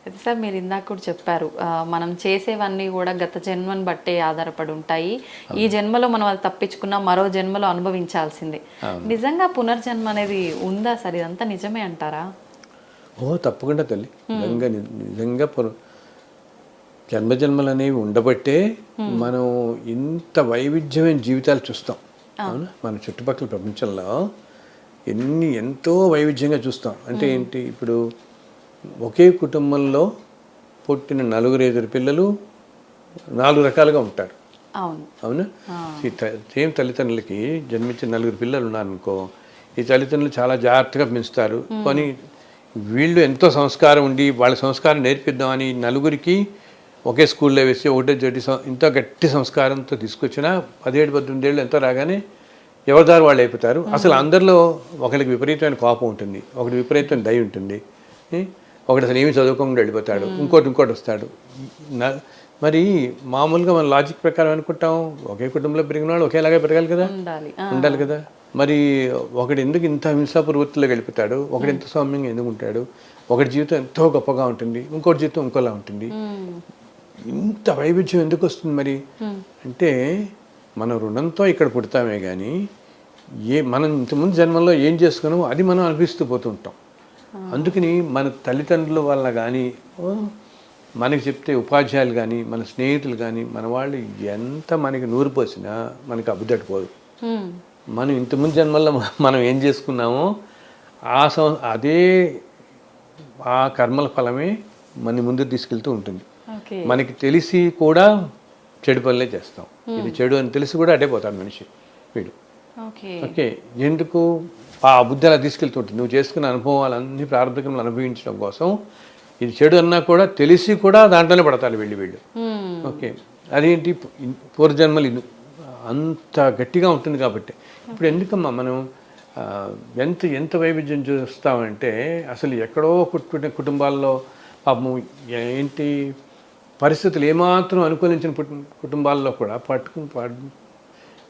అయితే సార్ మీరు ఇందాక కూడా చెప్పారు మనం చేసేవన్నీ కూడా గత జన్మను బట్టే ఆధారపడి ఉంటాయి. ఈ జన్మలో మనం అది తప్పించుకున్నా మరో జన్మలో అనుభవించాల్సిందే. నిజంగా పునర్జన్మ అనేది ఉందా సార్? ఇదంతా నిజమే అంటారా? తప్పకుండా తల్లి. నిజంగా జన్మజన్మలు అనేవి ఉండబట్టే మనం ఇంత వైవిధ్యమైన జీవితాలు చూస్తాం. అవునా, మన చుట్టుపక్కల ప్రపంచంలో ఎంతో వైవిధ్యంగా చూస్తాం. అంటే ఏంటి, ఇప్పుడు ఒకే కుటుంబంలో పుట్టిన 4-5 పిల్లలు 4 రకాలుగా ఉంటారు. అవునా, సేమ్ తల్లిదండ్రులకి జన్మించిన 4 పిల్లలు ఉన్నారనుకో, ఈ తల్లిదండ్రులు చాలా జాగ్రత్తగా పెంచుతారు. కానీ వీళ్ళు ఎంతో సంస్కారం ఉండి వాళ్ళ సంస్కారం నేర్పిద్దామని 4కి ఒకే స్కూల్లో వేసి ఇంత గట్టి సంస్కారంతో తీసుకొచ్చిన 17-18 ఏళ్ళు ఎంతో రాగానే ఎవరిదారు వాళ్ళు అయిపోతారు. అసలు అందరిలో ఒకరికి విపరీతమైన కోపం ఉంటుంది, ఒకటి విపరీతమైన దయ ఉంటుంది, ఒకటి అసలు ఏమి చదువుకోకుండా వెళ్ళిపోతాడు, ఇంకోటి వస్తాడు. మరి మామూలుగా మన లాజిక్ ప్రకారం అనుకుంటాం ఒకే కుటుంబంలో పెరిగిన వాళ్ళు ఒకేలాగా పెరగాలి కదా, ఉండాలి కదా. మరి ఒకటి ఎందుకు ఇంత హింసాపూర్వృత్తిలో వెళ్ళిపోతాడు, ఒకటి ఎంత సౌమ్యంగా ఎందుకు ఉంటాడు, ఒకటి జీవితం ఎంతో గొప్పగా ఉంటుంది, ఇంకోటి జీవితం ఇంకోలా ఉంటుంది. ఇంత వైవిధ్యం ఎందుకు వస్తుంది మరి అంటే, మన రుణంతో ఇక్కడ పుడతామే కానీ మనం ఇంతకుముందు జన్మల్లో ఏం చేసుకున్నామో అది మనం అనిపిస్తూ పోతుంటాం. అందుకని మన తల్లిదండ్రుల వల్ల కానీ, మనకి చెప్తే ఉపాధ్యాయులు కానీ, మన స్నేహితులు కానీ, మన వాళ్ళు ఎంత మనకి నూరు పోసినా మనకి అబ్బుదట్టుపోదు. మనం ఇంతకుముందు జన్మల్లో మనం ఏం చేసుకున్నామో అదే ఆ కర్మల ఫలమే మన ముందుకు తీసుకెళ్తూ ఉంటుంది. మనకి తెలిసి కూడా చెడు పనులే చేస్తాం. ఇది చెడు అని తెలిసి కూడా అడే పోతాడు మనిషి వీడు. ఓకే, ఎందుకు ఆ బుద్ధి అలా తీసుకెళ్తుంటుంది. నువ్వు చేసుకున్న అనుభవాలన్నీ ప్రారంభకంలో అనుభవించడం కోసం ఇది చెడు అన్నా కూడా తెలిసి కూడా దాంట్లోనే పడతారు వీళ్ళు. ఓకే, అదేంటి పూర్వజన్మలు అంత గట్టిగా ఉంటుంది కాబట్టి. ఇప్పుడు ఎందుకమ్మా మనం ఎంత వైవిధ్యం చూస్తామంటే, అసలు ఎక్కడో కుటుంబాల్లో పాపం ఏంటి పరిస్థితులు ఏమాత్రం అనుకూలించిన కుటుంబాల్లో కూడా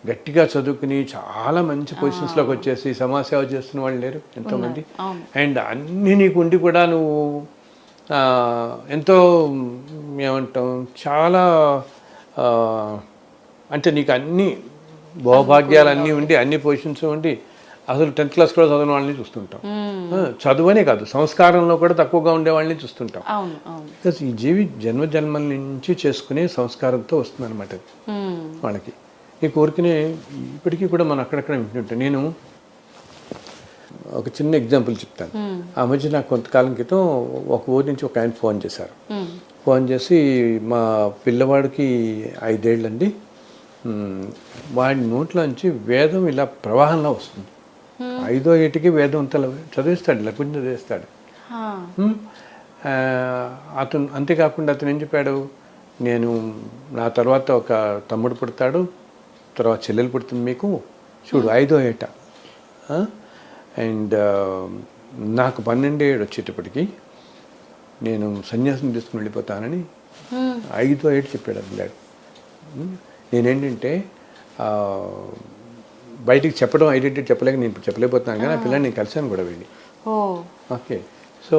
గట్టిగా చదువుకుని చాలా మంచి పొజిషన్స్లోకి వచ్చేసి సమాజ సేవ చేస్తున్న వాళ్ళు లేరు ఎంతోమంది. అండ్ అన్నీ నీకు ఉండి కూడా నువ్వు ఎంతో ఏమంటాం చాలా అంటే నీకు అన్ని భౌభాగ్యాలు అన్నీ ఉండి అన్ని పొజిషన్స్ ఉండి అసలు 10th క్లాస్ కూడా చదివిన వాళ్ళని చూస్తుంటాం. చదువనే కాదు, సంస్కారంలో కూడా తక్కువగా ఉండే వాళ్ళని చూస్తుంటాం. బికాస్ ఈ జీవి జన్మల నుంచి చేసుకునే సంస్కారంతో వస్తుంది అనమాట వాళ్ళకి. ఈ కోరికనే ఇప్పటికీ కూడా మనం అక్కడక్కడ వింటుంటాం. నేను ఒక చిన్న ఎగ్జాంపుల్ చెప్తాను. ఆ మధ్య నాకు కొంతకాలం క్రితం ఒక ఊరి నుంచి ఒక ఆయన ఫోన్ చేశారు. ఫోన్ చేసి, మా పిల్లవాడికి 5 ఏళ్ళండి, వాడి నోట్లోంచి వేదం ఇలా ప్రవాహంలో వస్తుంది. 5వ ఏటికి వేదం అంతా చదివిస్తాడు, ఇలా కొంచెం చదివిస్తాడు అతను. అంతేకాకుండా అతను ఏం చెప్పాడు, నా తర్వాత ఒక తమ్ముడు పుడతాడు, తర్వాత చెల్లెలు పుడుతుంది మీకు, చూడు 5వ ఏట. అండ్ నాకు 12 ఏడు వచ్చేటప్పటికి నేను సన్యాసం తీసుకుని వెళ్ళిపోతానని 5వ ఏడు చెప్పాడు ఆ పిల్లాడు. నేనేంటంటే బయటికి చెప్పడం ఐడెంటిటీ చెప్పలేక నేను ఇప్పుడు చెప్పలేకపోతున్నాను, కానీ ఆ పిల్లాడిని నేను కలిశాను కూడా వెళ్ళి. ఓకే. సో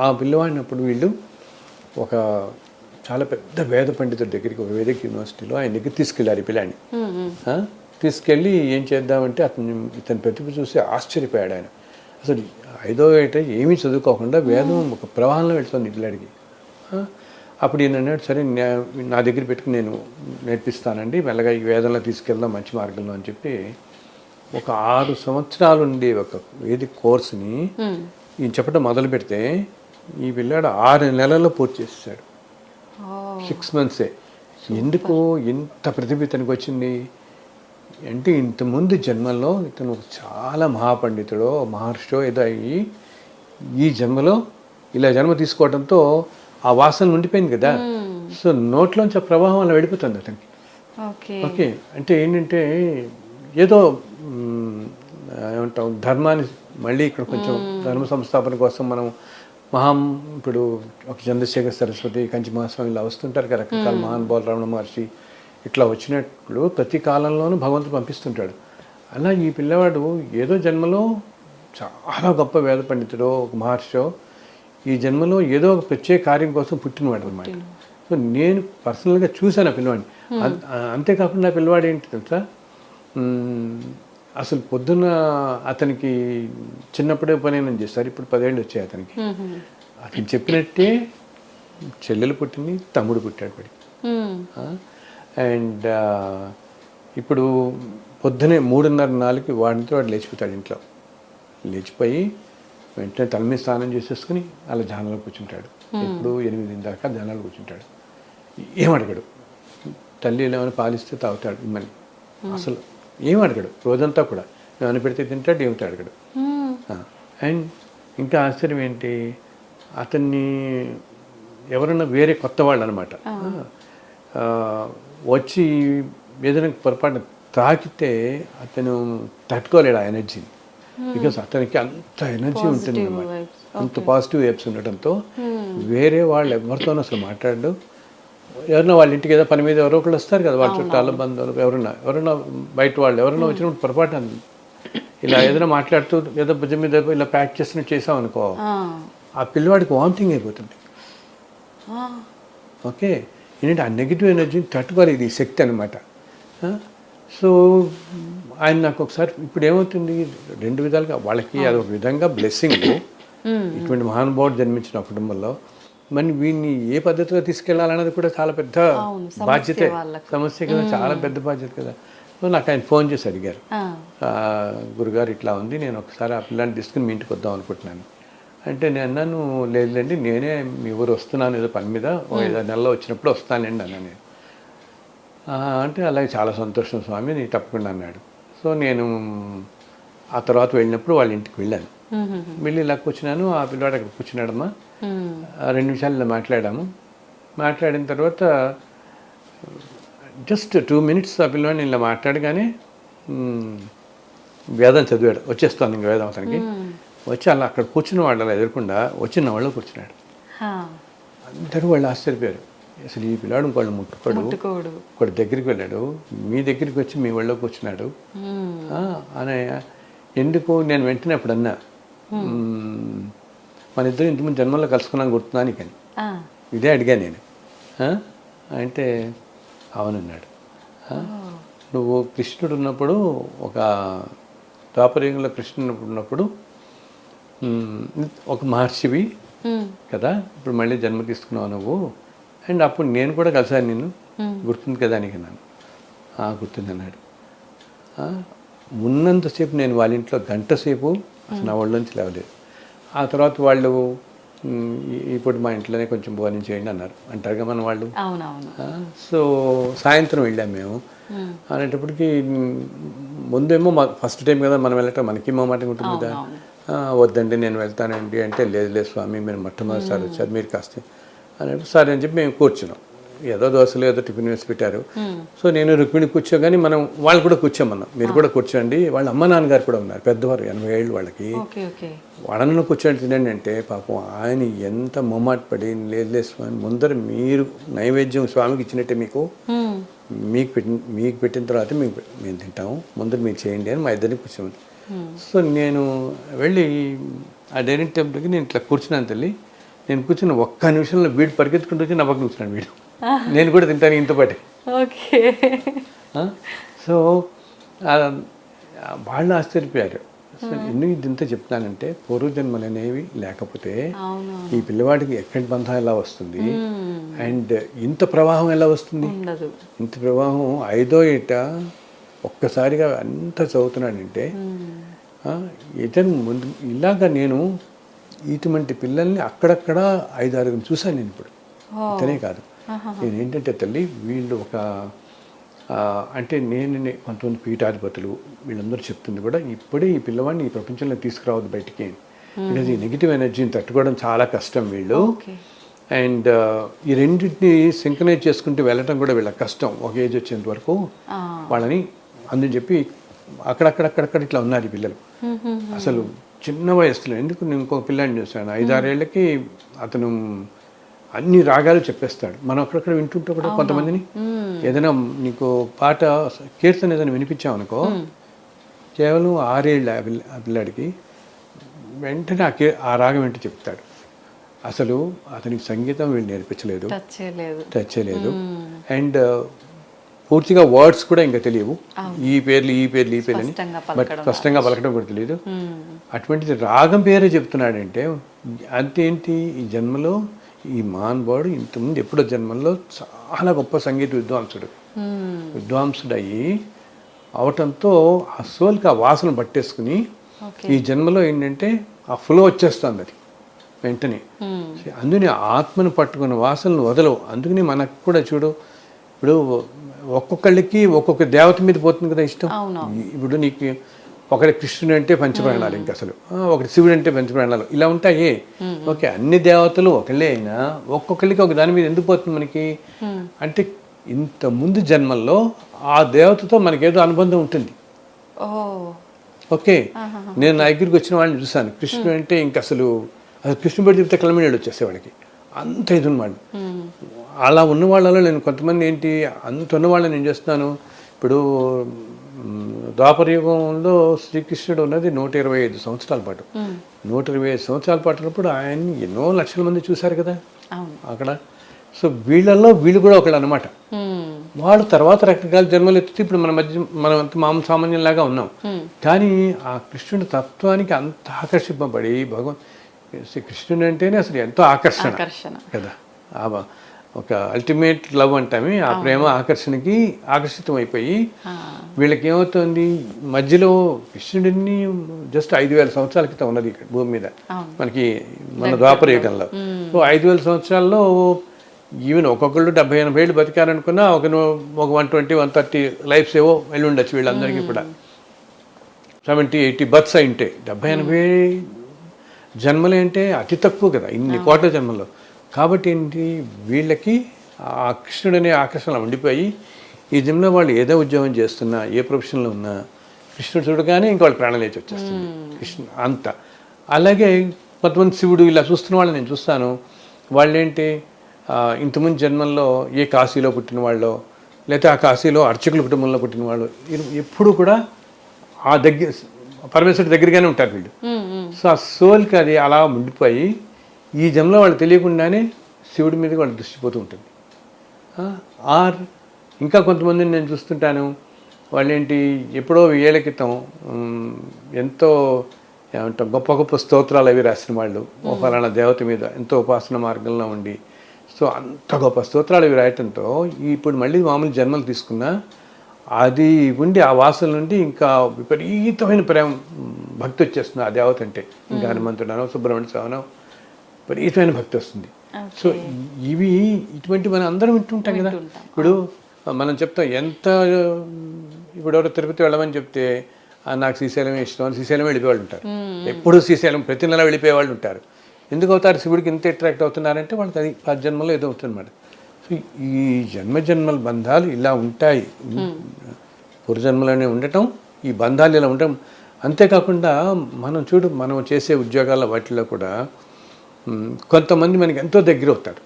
ఆ పిల్లవాడిని అప్పుడు వీళ్ళు ఒక చాలా పెద్ద వేద పండితుడి దగ్గరికి, ఒక వేదిక యూనివర్సిటీలో ఆయన దగ్గర తీసుకెళ్ళారు ఈ పిల్లాడిని. తీసుకెళ్ళి ఏం చేద్దామంటే ఇతని ప్రతిభ చూసి ఆశ్చర్యపోయాడు ఆయన. అసలు 5వ ఏట ఏమీ చదువుకోకుండా వేదం ఒక ప్రవాహంలో వెళ్తుంది ఈ పిల్లాడికి. అప్పుడు ఈయన అన్నాడు, సరే నా దగ్గర పెట్టుకుని నేను నేర్పిస్తానండి, మెల్లగా ఈ వేదంలో తీసుకెళ్దాం మంచి మార్గంలో అని చెప్పి ఒక 6 సంవత్సరాలు ఉండే ఒక వేదిక కోర్సుని ఈయన చెప్పడం మొదలు పెడితే ఈ పిల్లాడు 6 నెలల్లో పూర్తి చేసేసాడు. 6 మంత్సే. ఎందుకు ఇంత ప్రతిభ ఇతనికి వచ్చింది అంటే, ఇంతకుముందు జన్మల్లో ఇతను చాలా మహాపండితుడో మహర్షో ఏదో అయ్యి ఈ జన్మలో ఇలా జన్మ తీసుకోవడంతో ఆ వాసన ఉండిపోయింది కదా, సో నోట్లోంచి ఆ ప్రభావం అలా వెళ్ళిపోతుంది అతనికి. ఓకే. అంటే ఏంటంటే ఏదో ఏమంటాం, ధర్మాన్ని మళ్ళీ ఇక్కడ కొంచెం ధర్మ సంస్థాపన కోసం మనం ఇప్పుడు ఒక చంద్రశేఖర్ సరస్వతి, కంచి మహాస్వామి ఇలా వస్తుంటారు కదా, రకరకాల మహానుభావులు, రమణ మహర్షి ఇట్లా వచ్చినట్లు ప్రతి కాలంలోనూ భగవంతుడు పంపిస్తుంటాడు. అలా ఈ పిల్లవాడు ఏదో జన్మలో చాలా గొప్ప వేద పండితుడో ఒక మహర్షో ఈ జన్మలో ఏదో ఒక ప్రత్యేక కార్యం కోసం పుట్టినవాడు అనమాట. సో నేను పర్సనల్గా చూశాను ఆ పిల్లవాడిని. అంతేకాకుండా ఆ పిల్లవాడు ఏంటి తెలుసా, అసలు పొద్దున్న అతనికి చిన్నప్పుడే పని చేస్తారు, ఇప్పుడు 10 ఏళ్ళు వచ్చాయి అతనికి. అతను చెప్పినట్టే చెల్లెలు పుట్టింది, తమ్ముడు పుట్టాడు పడి. అండ్ ఇప్పుడు పొద్దునే 3:30-4కి వాడితో వాడు లేచిపోతాడు ఇంట్లో. లేచిపోయి వెంటనే తల మీద స్నానం చేసేసుకుని అలా ధ్యానంలో కూర్చుంటాడు. ఇప్పుడు 8 దాకా ధ్యానాలు కూర్చుంటాడు. ఏమడగడు, తల్లి ఏమైనా పాలిస్తే తాగుతాడు ఇమ్మని, అసలు ఏమడగడు. రోజంతా కూడా ఏమైనా పెడితే తింటాడు, ఏమిటి అడగడు. అండ్ ఇంకా ఆశ్చర్యం ఏంటి, అతన్ని ఎవరన్నా వేరే కొత్త వాళ్ళు అనమాట వచ్చి ఏదైనా పొరపాటున తాకితే అతను తట్టుకోలేడు ఆ ఎనర్జీని. బికాస్ అతనికి అంత ఎనర్జీ ఉంటుంది అన్నమాట, అంత పాజిటివ్ వైబ్స్ ఉండటంతో వేరే వాళ్ళు ఎవరితోనూ అసలు మాట్లాడడు. ఎవరైనా వాళ్ళ ఇంటికి ఏదో పని మీద ఎవరో ఒకళ్ళు వస్తారు కదా, వాళ్ళ చుట్టాల బంధువులు ఎవరైనా బయట వాళ్ళు ఎవరైనా వచ్చినప్పుడు పొరపాటు ఇలా ఏదైనా మాట్లాడుతూ ఏదో భుజం మీద ఇలా ప్యాక్ చేసినట్టు చేసాం అనుకో, ఆ పిల్లవాడికి వామిటింగ్ అయిపోతుంది. ఓకే. ఏంటంటే ఆ నెగిటివ్ ఎనర్జీని తట్టుకోవాలి, ఇది శక్తి అనమాట. సో ఆయన నాకు ఒకసారి ఇప్పుడు ఏమవుతుంది, 2 విధాలుగా వాళ్ళకి అదొక విధంగా బ్లెస్సింగ్, ఇటువంటి మహానుభావుడు జన్మించిన కుటుంబంలో. మరి వీడిని ఏ పద్ధతిలో తీసుకెళ్లాలన్నది కూడా చాలా పెద్ద బాధ్యతే, సమస్య కదా, చాలా పెద్ద బాధ్యత కదా. సో నాకు ఆయన ఫోన్ చేసి అడిగారు, గురుగారు ఇట్లా ఉంది, నేను ఒకసారి ఆ పిల్లాన్ని తీసుకుని మీ ఇంటికి వద్దాం అనుకుంటున్నాను అంటే, నేను అన్నాను లేదులేండి, నేనే మీ ఊరు వస్తున్నాను ఏదో పని మీద, 5 నెలల్లో వచ్చినప్పుడు వస్తానండి అన్నా నేను. అంటే అలాగే చాలా సంతోషం స్వామి, నేను తప్పకుండా అన్నాడు. సో నేను ఆ తర్వాత వెళ్ళినప్పుడు వాళ్ళ ఇంటికి వెళ్ళాను. వెళ్ళి ఇలా కూర్చున్నాను, ఆ పిల్లవాడు అక్కడ కూర్చున్నాడమ్మా. 2 నిమిషాలు ఇలా మాట్లాడాము. మాట్లాడిన తర్వాత జస్ట్ 2 మినిట్స్ ఆ పిల్లవాడిని ఇలా మాట్లాడగానే వేదం చదివాడు, వచ్చేస్తాను ఇంక వేదం అతనికి. వచ్చి అలా అక్కడ కూర్చున్న వాళ్ళు అలా ఎదురకుండా వచ్చిన వాళ్ళు కూర్చున్నాడు. అందరూ వాళ్ళు ఆశ్చర్యపోయారు, అసలు ఈ పిల్లాడు ఇంకోళ్ళు ముట్టుకోడు, ఒకటి దగ్గరికి వెళ్ళాడు, మీ దగ్గరికి వచ్చి మీ వాళ్ళలో కూర్చున్నాడు అని. ఎందుకు నేను వెంటనే అప్పుడు అన్నా, మన ఇద్దరు ఇంతకుముందు జన్మల్లో కలుసుకున్నాను గుర్తున్నాను కానీ ఇదే అడిగా నేను. అంటే అవునన్నాడు. నువ్వు కృష్ణుడు ఉన్నప్పుడు, ఒక ద్వాపరయుగంలో కృష్ణుడు ఉన్నప్పుడు ఒక మహర్షివి కదా, ఇప్పుడు మళ్ళీ జన్మ తీసుకున్నావు నువ్వు, అండ్ అప్పుడు నేను కూడా కలిసాను నిన్ను, గుర్తుంది కదా అని అన్నాను. గుర్తుంది అన్నాడు. ఉన్నంతసేపు నేను వాళ్ళ ఇంట్లో 1 గంట సేపు అసలు నా ఒళ్ళలోంచి లేవలేదు. ఆ తర్వాత వాళ్ళు ఇప్పుడు మా ఇంట్లోనే కొంచెం భోజనం చేయండి అన్నారు, అంటారుగా మన వాళ్ళు. సో సాయంత్రం వెళ్ళాము మేము. అనేటప్పటికి ముందేమో ఫస్ట్ టైం కదా మనం వెళ్ళటం, మనకి మాట ఉంటుంది కదా. వద్దండి నేను వెళ్తానండి అంటే, లేదు స్వామి మీరు మొట్టమొదటిసారి వచ్చారు, మీరు కాస్త అన్నట్టు సరే అని చెప్పి మేము కూర్చున్నాం. ఏదో దోశలు ఏదో టిఫిన్ వేసి పెట్టారు. సో నేను రుక్మిణి కూర్చోగానే మనం వాళ్ళు కూడా కూర్చోమన్నాం, మీరు కూడా కూర్చోండి. వాళ్ళ అమ్మ నాన్నగారు కూడా ఉన్నారు, పెద్దవారు 80 ఏళ్ళు వాళ్ళకి. వాళ్ళను కూర్చొని తినండి అంటే పాపం ఆయన ఎంత మొమ్మాట పడి, లేదు స్వామి ముందర మీరు నైవేద్యం స్వామికి ఇచ్చినట్టే మీకు పెట్టిన తర్వాత మేము తింటాము, ముందర మీరు చేయండి అని మా ఇద్దరిని కూర్చోమని. సో నేను వెళ్ళి ఆ డైనింగ్ టేబుల్కి నేను ఇట్లా కూర్చున్నాను తల్లి. నేను కూర్చున్న ఒక్క నిమిషంలో వీడు పరిగెత్తుకుంటూ వచ్చి నా పక్కన కూర్చున్నాను. వీడు నేను కూడా తింటాను ఇంత పాటే. ఓకే. సో వాళ్ళు ఆశ్చర్యపోయారు. సో ఎందుకు ఇంత చెప్తానంటే పూర్వజన్మలు అనేవి లేకపోతే ఈ పిల్లవాడికి ఎక్కడి బంధం ఎలా వస్తుంది, అండ్ ఇంత ప్రవాహం ఎలా వస్తుంది? ఇంత ప్రవాహం 5వ ఏట ఒక్కసారిగా అంత చదువుతున్నాడంటే ఇతను ముందు ఇలాగా నేను ఇటువంటి పిల్లల్ని అక్కడక్కడ 5-6 చూశాను నేను ఇప్పుడు. ఇతనే కాదు, నేను ఏంటంటే తల్లి వీళ్ళు ఒక అంటే నేను కొంతమంది పీఠాధిపతులు వీళ్ళందరూ చెప్తుంది కూడా ఇప్పుడే ఈ పిల్లవాడిని ఈ ప్రపంచంలో తీసుకురావద్దు బయటికి. బికాజ్ ఈ నెగిటివ్ ఎనర్జీని తట్టుకోవడం చాలా కష్టం వీళ్ళు. అండ్ ఈ రెండింటిని సింక్రనైజ్ చేసుకుంటూ వెళ్ళటం కూడా వీళ్ళకి కష్టం ఒక ఏజ్ వచ్చేంత వరకు వాళ్ళని. అందుని చెప్పి అక్కడక్కడక్కడక్కడ ఇట్లా ఉన్నారు ఈ పిల్లలు. అసలు చిన్న వయసులో ఎందుకు నేను ఇంకొక పిల్లాడిని చూస్తాను 5-6 ఏళ్ళకి అతను అన్ని రాగాలు చెప్పేస్తాడు. మనం అక్కడక్కడ వింటుంటే కూడా కొంతమందిని ఏదైనా నీకు పాట కీర్తన ఏదైనా వినిపించామనుకో, కేవలం 6 ఏళ్ళ ఆ పిల్లాడికి వెంటనే ఆ రాగం ఏంటో చెప్తాడు. అసలు అతనికి సంగీతం వీళ్ళు నేర్పించలేదు, టచ్ చేయలేదు. అండ్ పూర్తిగా వర్డ్స్ కూడా ఇంకా తెలియవు, ఈ పేర్లు అని బట్ స్పష్టంగా పలకడం కూడా తెలియదు. అటువంటిది రాగం పేరే చెప్తున్నాడంటే అంతేంటి, ఈ జన్మలో ఈ మానవాడు ఇంతకుముందు ఎప్పుడో జన్మల్లో చాలా గొప్ప సంగీత విద్వాంసుడు అయ్యి అవటంతో ఆ సోల్కి ఆ వాసన పట్టేసుకుని ఈ జన్మలో ఏంటంటే ఆ ఫ్లో వచ్చేస్తుంది అది వెంటనే. అందుకని ఆత్మను పట్టుకున్న వాసనలు వదలవు. అందుకని మనకు కూడా చూడు, ఇప్పుడు ఒక్కొక్కళ్ళకి ఒక్కొక్క దేవత మీద పోతుంది కదా ఇష్టం. ఇప్పుడు నీకు ఒకటి కృష్ణుడు అంటే పంచప్రాణాలు, ఇంకా అసలు ఒకటి శివుడు అంటే పంచప్రాణాలు, ఇలా ఉంటాయి. ఓకే, అన్ని దేవతలు ఒకళ్ళే అయినా ఒక్కొక్కరికి ఒక దాని మీద ఎందుకు పోతుంది మనకి అంటే ఇంత ముందు జన్మల్లో ఆ దేవతతో మనకేదో అనుబంధం ఉంటుంది. ఓకే, నేను నా దగ్గరికి వచ్చిన వాళ్ళని చూసాను, కృష్ణుడు అంటే ఇంక అసలు కృష్ణుడు పెట్టి చెప్తే కలమీళ్ళు వచ్చేసేవాడికి, అంత ఇది ఉన్నవాళ్ళు. అలా ఉన్న వాళ్ళలో నేను కొంతమంది ఏంటి అంత ఉన్న వాళ్ళని నేను చేస్తున్నాను. ఇప్పుడు ద్వాపరయుగంలో శ్రీకృష్ణుడు ఉన్నది 125 సంవత్సరాల పాటు. 125 సంవత్సరాల పాటు ఉన్నప్పుడు ఆయన్ని ఎన్నో లక్షల మంది చూశారు కదా అక్కడ. సో వీళ్ళల్లో వీళ్ళు కూడా ఒకళ్ళు అనమాట. వాళ్ళు తర్వాత రకరకాల జన్మలు ఎత్తుతూ ఇప్పుడు మనం అంత మామూలు సామాన్యంలాగా ఉన్నాం. కానీ ఆ కృష్ణుడి తత్వానికి అంత ఆకర్షింపబడి కృష్ణుడు అంటేనే అసలు ఎంతో ఆకర్షణ కదా, ఒక అల్టిమేట్ లవ్ అంటామే, ఆ ప్రేమ ఆకర్షణకి ఆకర్షితం అయిపోయి వీళ్ళకి ఏమవుతుంది, మధ్యలో కృష్ణుడిని జస్ట్ 5,000 సంవత్సరాల క్రితం ఉన్నది ఇక్కడ భూమి మీద మనకి, మన ద్వాపర యుగంలో. సో 5,000 సంవత్సరాల్లో ఈవెన్ ఒక్కొక్కళ్ళు 70-80 ఏళ్ళు బతికారనుకున్నా ఒక 120-130 లైఫ్స్ ఏవో వెళ్ళి ఉండొచ్చు వీళ్ళందరికీ కూడా. 70-80 బర్త్స్ అయి ఉంటాయి. 70-80 జన్మలు అంటే అతి తక్కువ కదా ఇన్ని కోట్ల జన్మల్లో. కాబట్టి ఏంటి, వీళ్ళకి ఆ కృష్ణుడు అనే ఆకర్షణ ఉండిపోయి ఈ జన్మలో వాళ్ళు ఏదో ఉద్యోగం చేస్తున్నా, ఏ ప్రొఫెషన్లో ఉన్నా కృష్ణుడు చూడగానే ఇంకా వాళ్ళు ప్రాణం లేచి వచ్చేస్తుంది కృష్ణ అంత. అలాగే కొంతమంది శివుడు ఇలా చూస్తున్న వాళ్ళని నేను చూస్తాను. వాళ్ళేంటి ఇంతకుముందు జన్మల్లో ఏ కాశీలో పుట్టిన వాళ్ళు, లేకపోతే ఆ కాశీలో అర్చకుల కుటుంబంలో పుట్టిన వాళ్ళు, ఎప్పుడు కూడా ఆ పరమేశ్వరుడి దగ్గరగానే ఉంటారు వీళ్ళు. సో ఆ సోల్కి అది అలా ఉండిపోయి ఈ జన్మలో వాళ్ళు తెలియకుండానే శివుడి మీద వాళ్ళు దృష్టి పోతూ ఉంటుంది. ఆర్ ఇంకా కొంతమందిని నేను చూస్తుంటాను, వాళ్ళేంటి ఎప్పుడో 1000 ఏళ్ల క్రితం ఎంతో ఏమంటాం గొప్ప గొప్ప స్తోత్రాలు అవి రాసిన వాళ్ళు, ఓ ఫలానా దేవత మీద ఎంతో ఉపాసన మార్గంలో ఉండి, సో అంత గొప్ప స్తోత్రాలు అవి రాయటంతో ఇప్పుడు మళ్ళీ మామూలు జన్మలు తీసుకున్నా అది ఉండి ఆ వాసన నుండి ఇంకా విపరీతమైన ప్రేమ భక్తి వచ్చేస్తుంది ఆ దేవత అంటే. ఇంకా హనుమంతుడనో సుబ్రహ్మణ్య స్వామినో విపరీతమైన భక్తి వస్తుంది. సో ఇటువంటి మనం అందరం వింటుంటాం కదా. ఇప్పుడు మనం చెప్తాం ఎంత, ఇప్పుడు ఎవరో తిరుపతి వెళ్ళమని చెప్తే నాకు శ్రీశైలమే ఇష్టం అని శ్రీశైలం వెళ్ళిపోయేవాళ్ళు ఉంటారు. ఎప్పుడు శ్రీశైలం ప్రతి నెల వెళ్ళిపోయే వాళ్ళు ఉంటారు. ఎందుకు అవుతారు శివుడికి ఇంత అట్రాక్ట్ అవుతున్నారంటే వాళ్ళకి అది 10 జన్మలో ఏదో అవుతుందన్నమాట. సో సో ఈ జన్మజన్మల బంధాలు ఇలా ఉంటాయి, పూర్వజన్మలోనే ఉండటం, ఈ బంధాలు ఇలా ఉండటం. అంతేకాకుండా మనం చేసే ఉద్యోగాల వాటిలో కూడా కొంతమంది మనకి ఎంతో దగ్గర అవుతారు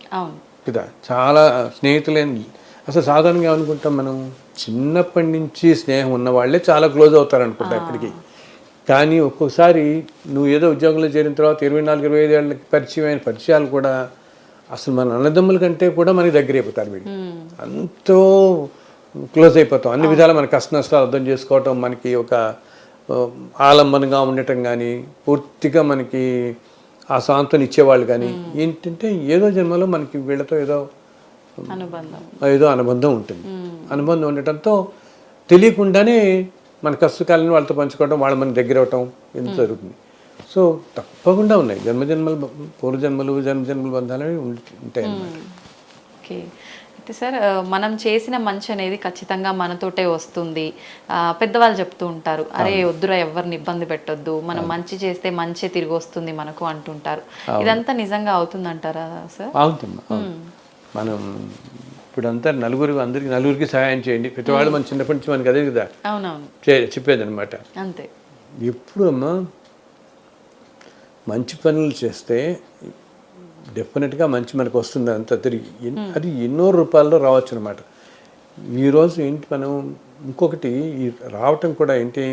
కదా, చాలా స్నేహితులేని. అసలు సాధారణంగా అనుకుంటాం మనం చిన్నప్పటి నుంచి స్నేహం ఉన్న వాళ్ళే చాలా క్లోజ్ అవుతారు అనుకుంటా ఎక్కడికి. కానీ ఒక్కొక్కసారి నువ్వు ఏదో ఉద్యోగంలో చేరిన తర్వాత 24-25 ఏళ్ళకి పరిచయమైన పరిచయాలు కూడా అసలు మన అన్నదమ్ముల కంటే కూడా మనకి దగ్గర అయిపోతారు వీళ్ళు. అంతో క్లోజ్ అయిపోతాం. అన్ని విధాలు మన కష్ట నష్టాలు అర్థం చేసుకోవటం, మనకి ఒక ఆలంబనగా ఉండటం కానీ, పూర్తిగా మనకి ఆ సాంత్వన ఇచ్చేవాళ్ళు కానీ, ఏంటంటే ఏదో జన్మలో మనకి వీళ్ళతో ఏదో అనుబంధం ఉంటుంది. అనుబంధం ఉండటంతో తెలియకుండానే మన కష్టకాలను వాళ్ళతో పంచుకోవడం, వాళ్ళ మన దగ్గర అవటం ఎంత జరుగుతుంది. సో తప్పకుండా ఉన్నాయి జన్మజన్మల పూర్వజన్మలు జన్మజన్మల బంధాలు ఉంటాయి అన్నమాట. ఓకే. అయితే సార్, మనం చేసిన మంచి అనేది ఖచ్చితంగా మనతోటే వస్తుంది. పెద్దవాళ్ళు చెప్తూ ఉంటారు, అరే వద్దురా ఎవరిని ఇబ్బంది పెట్టొద్దు, మనం మంచి చేస్తే మంచి తిరిగి వస్తుంది మనకు అంటుంటారు. ఇదంతా నిజంగా అవుతుందంటారా సార్? అవుతుందమ్మా. మనం ఇప్పుడంతా అందరికి నలుగురికి సహాయం చేయండి. ప్రతివాళ్ళు మన చిన్నప్పటి నుంచి మనకి అదే కదా చెప్పేది అనమాట. అంతే. ఎప్పుడు అమ్మా మంచి పనులు చేస్తే డెఫినెట్గా మంచి మనకు వస్తుంది అంత తిరిగి. అది ఎన్నో రూపాయల్లో రావచ్చు అనమాట. ఈరోజు ఏంటి మనం ఇంకొకటి ఈ రావటం కూడా ఏంటి,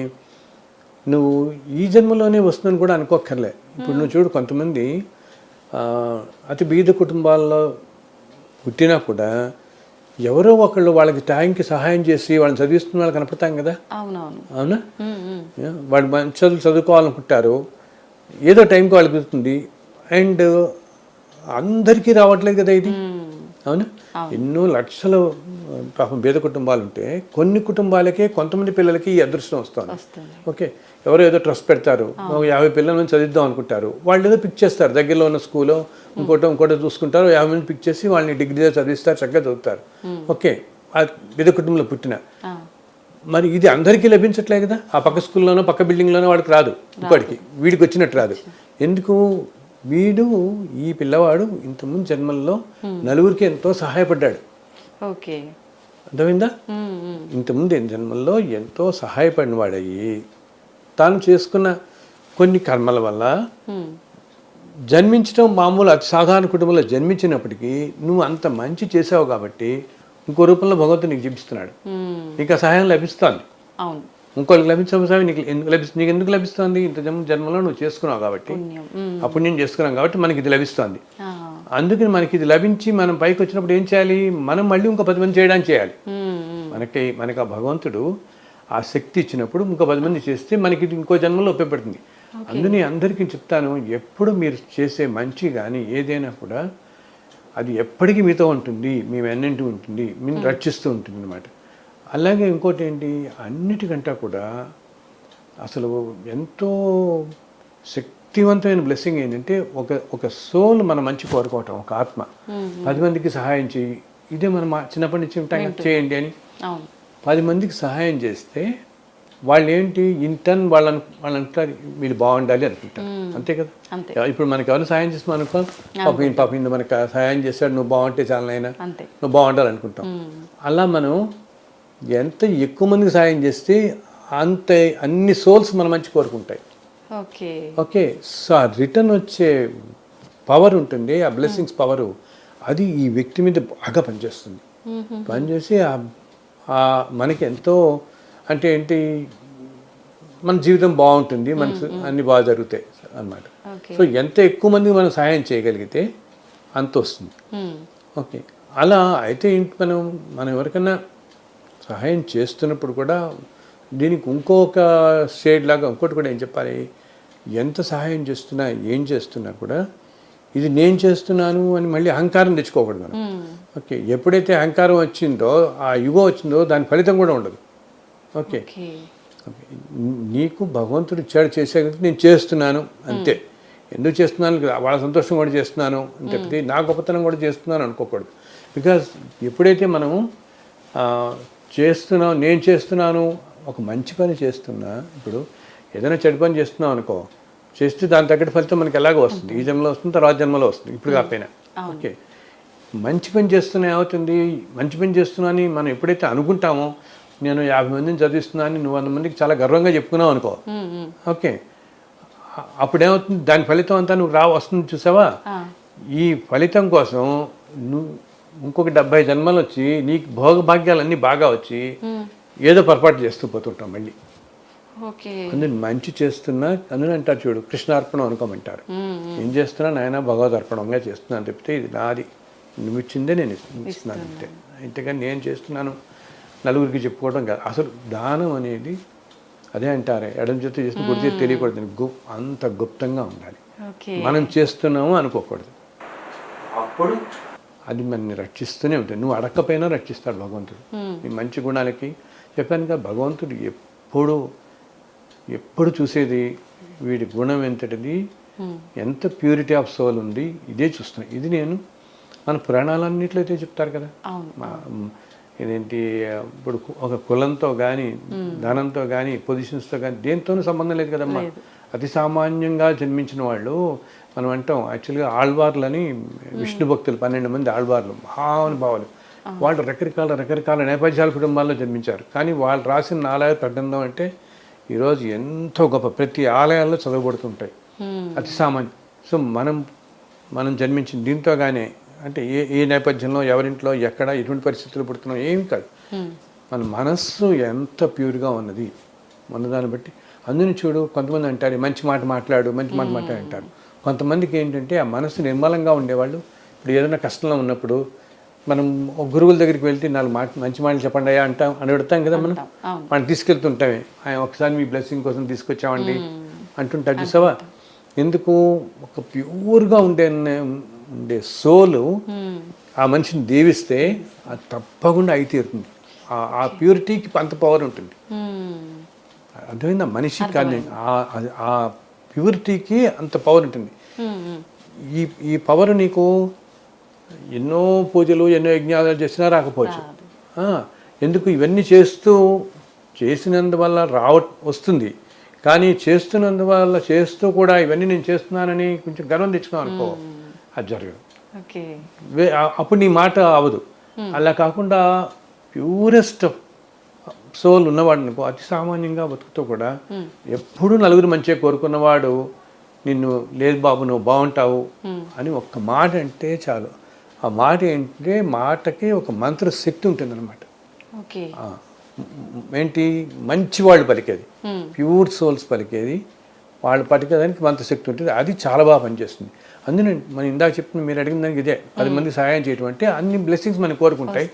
నువ్వు ఈ జన్మలోనే వస్తుందని కూడా అనుకోక్కర్లే. ఇప్పుడు నువ్వు చూడు, కొంతమంది అతి బీద కుటుంబాల్లో పుట్టినా కూడా ఎవరో ఒకళ్ళు వాళ్ళకి టైంకి సహాయం చేసి వాళ్ళని చదివిస్తున్న వాళ్ళు కనపడతాం కదా. అవునా? వాడు మంచి చదువుకోవాలనుకుంటారు, ఏదో టైంకి వాళ్ళకి కుదురుతుంది. అండ్ అందరికీ రావట్లేదు కదా ఇది. అవునా? ఎన్నో లక్షల పాపం పేద కుటుంబాలు ఉంటే కొన్ని కుటుంబాలకే, కొంతమంది పిల్లలకి ఈ అదృష్టం వస్తుంది. ఓకే, ఎవరో ఏదో ట్రస్ట్ పెడతారు, 50 పిల్లల నుంచి చదివిద్దాం అనుకుంటారు, వాళ్ళు ఏదో పిక్ చేస్తారు, దగ్గరలో ఉన్న స్కూల్లో ఇంకోటి చూసుకుంటారు, 50 మంది పిక్ చేసి వాళ్ళని డిగ్రీలో చదివిస్తారు, చక్కగా చదువుతారు. ఓకే, ఆ పేద కుటుంబంలో పుట్టిన మరి ఇది అందరికీ లభించట్లే కదా. ఆ పక్క స్కూల్లోనో పక్క బిల్డింగ్లోనో వాడికి రాదు, ఇప్పటికి వీడికి వచ్చినట్టు రాదు. ఎందుకు? వీడు ఈ పిల్లవాడు ఇంతకుముందు జన్మల్లో నలుగురికి ఎంతో సహాయపడ్డాడు. అర్థమైందా? ఇంతకుముందు జన్మల్లో ఎంతో సహాయపడిన వాడయ్యి తాను చేసుకున్న కొన్ని కర్మల వల్ల జన్మించడం మామూలు అతి సాధారణ కుటుంబంలో జన్మించినప్పటికీ నువ్వు అంత మంచి చేసావు కాబట్టి ఇంకో రూపంలో భగవంతుడు నీకు చూపిస్తున్నాడు. నీకు ఆ సహాయం లభిస్తుంది. ఇంకోళ్ళకి లభించే నీకు ఎందుకు లభిస్తుంది? ఇంత జన్మలో నువ్వు చేసుకున్నావు కాబట్టి, అప్పుడు నేను చేసుకున్నాం కాబట్టి మనకి ఇది లభిస్తుంది. అందుకని మనకి ఇది లభించి మనం పైకి వచ్చినప్పుడు ఏం చేయాలి? మనం మళ్ళీ ఇంకో 10 మంది చేయడానికి చేయాలి. మనకి ఆ భగవంతుడు ఆ శక్తి ఇచ్చినప్పుడు ఇంకో 10 మంది చేస్తే మనకి ఇది ఇంకో జన్మలో ఉపయోగపడుతుంది. అందుకని అందరికీ చెప్తాను, ఎప్పుడు మీరు చేసే మంచి కానీ ఏదైనా కూడా అది ఎప్పటికీ మీతో ఉంటుంది, మీ వెన్నంటి ఉంటుంది, మీరు రక్షిస్తూ ఉంటుంది అన్నమాట. అలాగే ఇంకోటి ఏంటి, అన్నిటికంటే కూడా అసలు ఎంతో శక్తివంతమైన బ్లెస్సింగ్ ఏంటంటే ఒక సోల్ మన మంచి కోరుకోవటం, ఒక ఆత్మ 10 మందికి సహాయం చేయి. ఇదే మనం చిన్నప్పటి నుంచి ఉంటాం చేయండి అని 10 మందికి సహాయం చేస్తే వాళ్ళు ఏంటి ఇంటర్న్ వాళ్ళని అంటారు వీళ్ళు బాగుండాలి అనుకుంటారు. అంతే కదా. ఇప్పుడు మనకి ఎవరు సహాయం చేస్తాం అనుకో, పాపం మనకు సహాయం చేస్తాడు, నువ్వు బాగుంటే చాలనైనా నువ్వు బాగుండాలి అనుకుంటాం. అలా మనం ఎంత ఎక్కువ మందికి సహాయం చేస్తే అంత అన్ని సోల్స్ మన మంచి కోరుకుంటాయి. ఓకే, సో ఆ రిటర్న్ వచ్చే పవర్ ఉంటుంది, ఆ బ్లెస్సింగ్స్ పవరు, అది ఈ వ్యక్తి మీద బాగా పనిచేస్తుంది. పనిచేసి మనకి ఎంతో అంటే ఏంటి, మన జీవితం బాగుంటుంది, మనకు అన్ని బాగా జరుగుతాయి అన్నమాట. సో ఎంత ఎక్కువ మందికి మనం సహాయం చేయగలిగితే అంత వస్తుంది. ఓకే, అలా అయితే మనం ఎవరికైనా సహాయం చేస్తున్నప్పుడు కూడా దీనికి ఇంకొక షేడ్ లాగా ఇంకోటి కూడా ఏం చెప్పాలి, ఎంత సహాయం చేస్తున్నా ఏం చేస్తున్నా కూడా ఇది నేను చేస్తున్నాను అని మళ్ళీ అహంకారం తెచ్చుకోకూడదు మనం. ఓకే, ఎప్పుడైతే అహంకారం వచ్చిందో, ఆ యుగం వచ్చిందో, దాని ఫలితం కూడా ఉండదు. ఓకే, నీకు భగవంతుడు ఇచ్చాడు చేసేది, నేను చేస్తున్నాను అంతే. ఎందుకు చేస్తున్నాను? వాళ్ళ సంతోషం కూడా చేస్తున్నాను అని చెప్తే నా గొప్పతనం కూడా చేస్తున్నాను అనుకోకూడదు. బికాజ్ ఎప్పుడైతే మనము నేను చేస్తున్నాను, ఒక మంచి పని చేస్తున్నా, ఇప్పుడు ఏదైనా చెడు పని చేస్తున్నావు అనుకో, చేస్తే దాని తగ్గట్టు ఫలితం మనకి ఎలాగో వస్తుంది. ఈ జన్మలో వస్తుంది, తర్వాత జన్మలో వస్తుంది, ఇప్పుడు కాకపోయినా. ఓకే, మంచి పని చేస్తున్నా ఏమవుతుంది, మంచి పని చేస్తున్నా అని మనం ఎప్పుడైతే అనుకుంటామో, నేను 50 మందిని చదివిస్తున్నాను నువ్వు 100 మందికి చాలా గర్వంగా చెప్పుకున్నావు అనుకో, ఓకే, అప్పుడేమవుతుంది, దాని ఫలితం అంతా నువ్వు వస్తుంది చూసావా. ఈ ఫలితం కోసం నువ్వు ఇంకొక 70 జన్మలు వచ్చి నీకు భోగభాగ్యాలన్నీ బాగా వచ్చి ఏదో పొరపాటు చేస్తూ పోతుంటాం మళ్ళీ. అందుని మంచి చేస్తున్నా అందులో అంటారు చూడు, కృష్ణార్పణం అనుకోమంటారు. ఏం చేస్తున్నా నాయన భగవద్ అర్పణంగా చేస్తున్నాను చెప్తే ఇది నాది, నువ్వు ఇచ్చిందే నేను ఇస్తున్నాను అంతే. అంతేగాని నేను చేస్తున్నాను నలుగురికి చెప్పుకోవడం కాదు. అసలు దానం అనేది అదే అంటారే, ఎడమ చేతి చేసిన కుడి చేతి తెలియకూడదు, అంత గుప్తంగా ఉండాలి. మనం చేస్తున్నాము అనుకోకూడదు. అప్పుడు అది మనని రక్షిస్తూనే ఉంటుంది. నువ్వు అడగకపోయినా రక్షిస్తాడు భగవంతుడు. నీ మంచి గుణాలకి చెప్పాను కదా, భగవంతుడు ఎప్పుడు చూసేది వీడి గుణం ఎంతటిది, ఎంత ప్యూరిటీ ఆఫ్ సోల్ ఉంది, ఇదే చూస్తున్నాను. ఇది నేను మన పురాణాలన్నింటిలో అయితే చెప్తారు కదా. ఇదేంటి, ఇప్పుడు ఒక కులంతో కానీ ధనంతో కానీ పొజిషన్స్తో కానీ దేనితోనూ సంబంధం లేదు కదమ్మా. అతి సామాన్యంగా జన్మించిన వాళ్ళు మనం అంటాం. యాక్చువల్గా ఆళ్వార్లని విష్ణు భక్తులు 12 మంది ఆళ్వార్లు, మహానుభావులు. వాళ్ళు రకరకాల నేపథ్యాల కుటుంబాల్లో జన్మించారు. కానీ వాళ్ళు రాసిన 4 ప్రబంధం అంటే ఈరోజు ఎంతో గొప్ప, ప్రతి ఆలయాల్లో చదవబడుతుంటాయి. అతి సామాన్యం. సో మనం జన్మించిన దీంతోగానే అంటే ఏ నేపథ్యంలో, ఎవరింట్లో, ఎక్కడ, ఎటువంటి పరిస్థితులు పుడుతున్నాం ఏమి కాదు. మన మనస్సు ఎంత ప్యూర్గా ఉన్నది మన దాన్ని బట్టి. అందుని చూడు, కొంతమంది అంటారు మంచి మాట మాట్లాడు అంటారు. కొంతమందికి ఏంటంటే ఆ మనసు నిర్మలంగా ఉండేవాళ్ళు, ఇప్పుడు ఏదైనా కష్టంలో ఉన్నప్పుడు మనం గురువుల దగ్గరికి వెళ్తే 4 మంచి మాటలు చెప్పండి అయ్యా అని అడుగుతాం కదా. మనం తీసుకెళ్తుంటామే, ఒకసారి మీ బ్లెస్సింగ్ కోసం తీసుకొచ్చామండి అంటుంటారు చూసావా. ఎందుకు, ఒక ప్యూర్గా ఉండే సోలు ఆ మనిషిని దీవిస్తే అది తప్పకుండా అయి తీరుతుంది. ఆ ప్యూరిటీకి అంత పవర్ ఉంటుంది. అర్థమైందా? మనిషి కానీ ఆ ప్యూరిటీకి అంత పవర్ ఉంటుంది. ఈ పవర్ నీకు ఎన్నో పూజలు ఎన్నో యజ్ఞాలు చేసినా రాకపోవచ్చు. ఎందుకు, ఇవన్నీ చేసినందువల్ల వస్తుంది. కానీ చేస్తున్నందువల్ల చేస్తూ కూడా ఇవన్నీ నేను చేస్తున్నానని కొంచెం గర్వం తెచ్చుకున్నాను అనుకో, అది జరగదు. అప్పుడు నీ మాట అవదు. అలా కాకుండా ప్యూరెస్ట్ సోల్ ఉన్నవాడు అనుకో, అతి సామాన్యంగా బతుకుతూ కూడా ఎప్పుడు నలుగురు మంచిగా కోరుకున్నవాడు నిన్ను లేదు బాబు నువ్వు బాగుంటావు అని ఒక్క మాట అంటే చాలు. ఆ మాట ఏంటంటే మాటకి ఒక మంత్ర శక్తి ఉంటుంది అనమాట. ఏంటి, మంచి వాళ్ళు పలికేది, ప్యూర్ సోల్స్ పలికేది, వాళ్ళు పలికేదానికి మంత్రశక్తి ఉంటుంది. అది చాలా బాగా పనిచేస్తుంది. అందుకని మనం ఇందాక చెప్పిన మీరు అడిగిన దానికి ఇదే, 10 మందికి సహాయం చేయటం అంటే అన్ని బ్లెస్సింగ్స్ మనం కోరుకుంటాయి.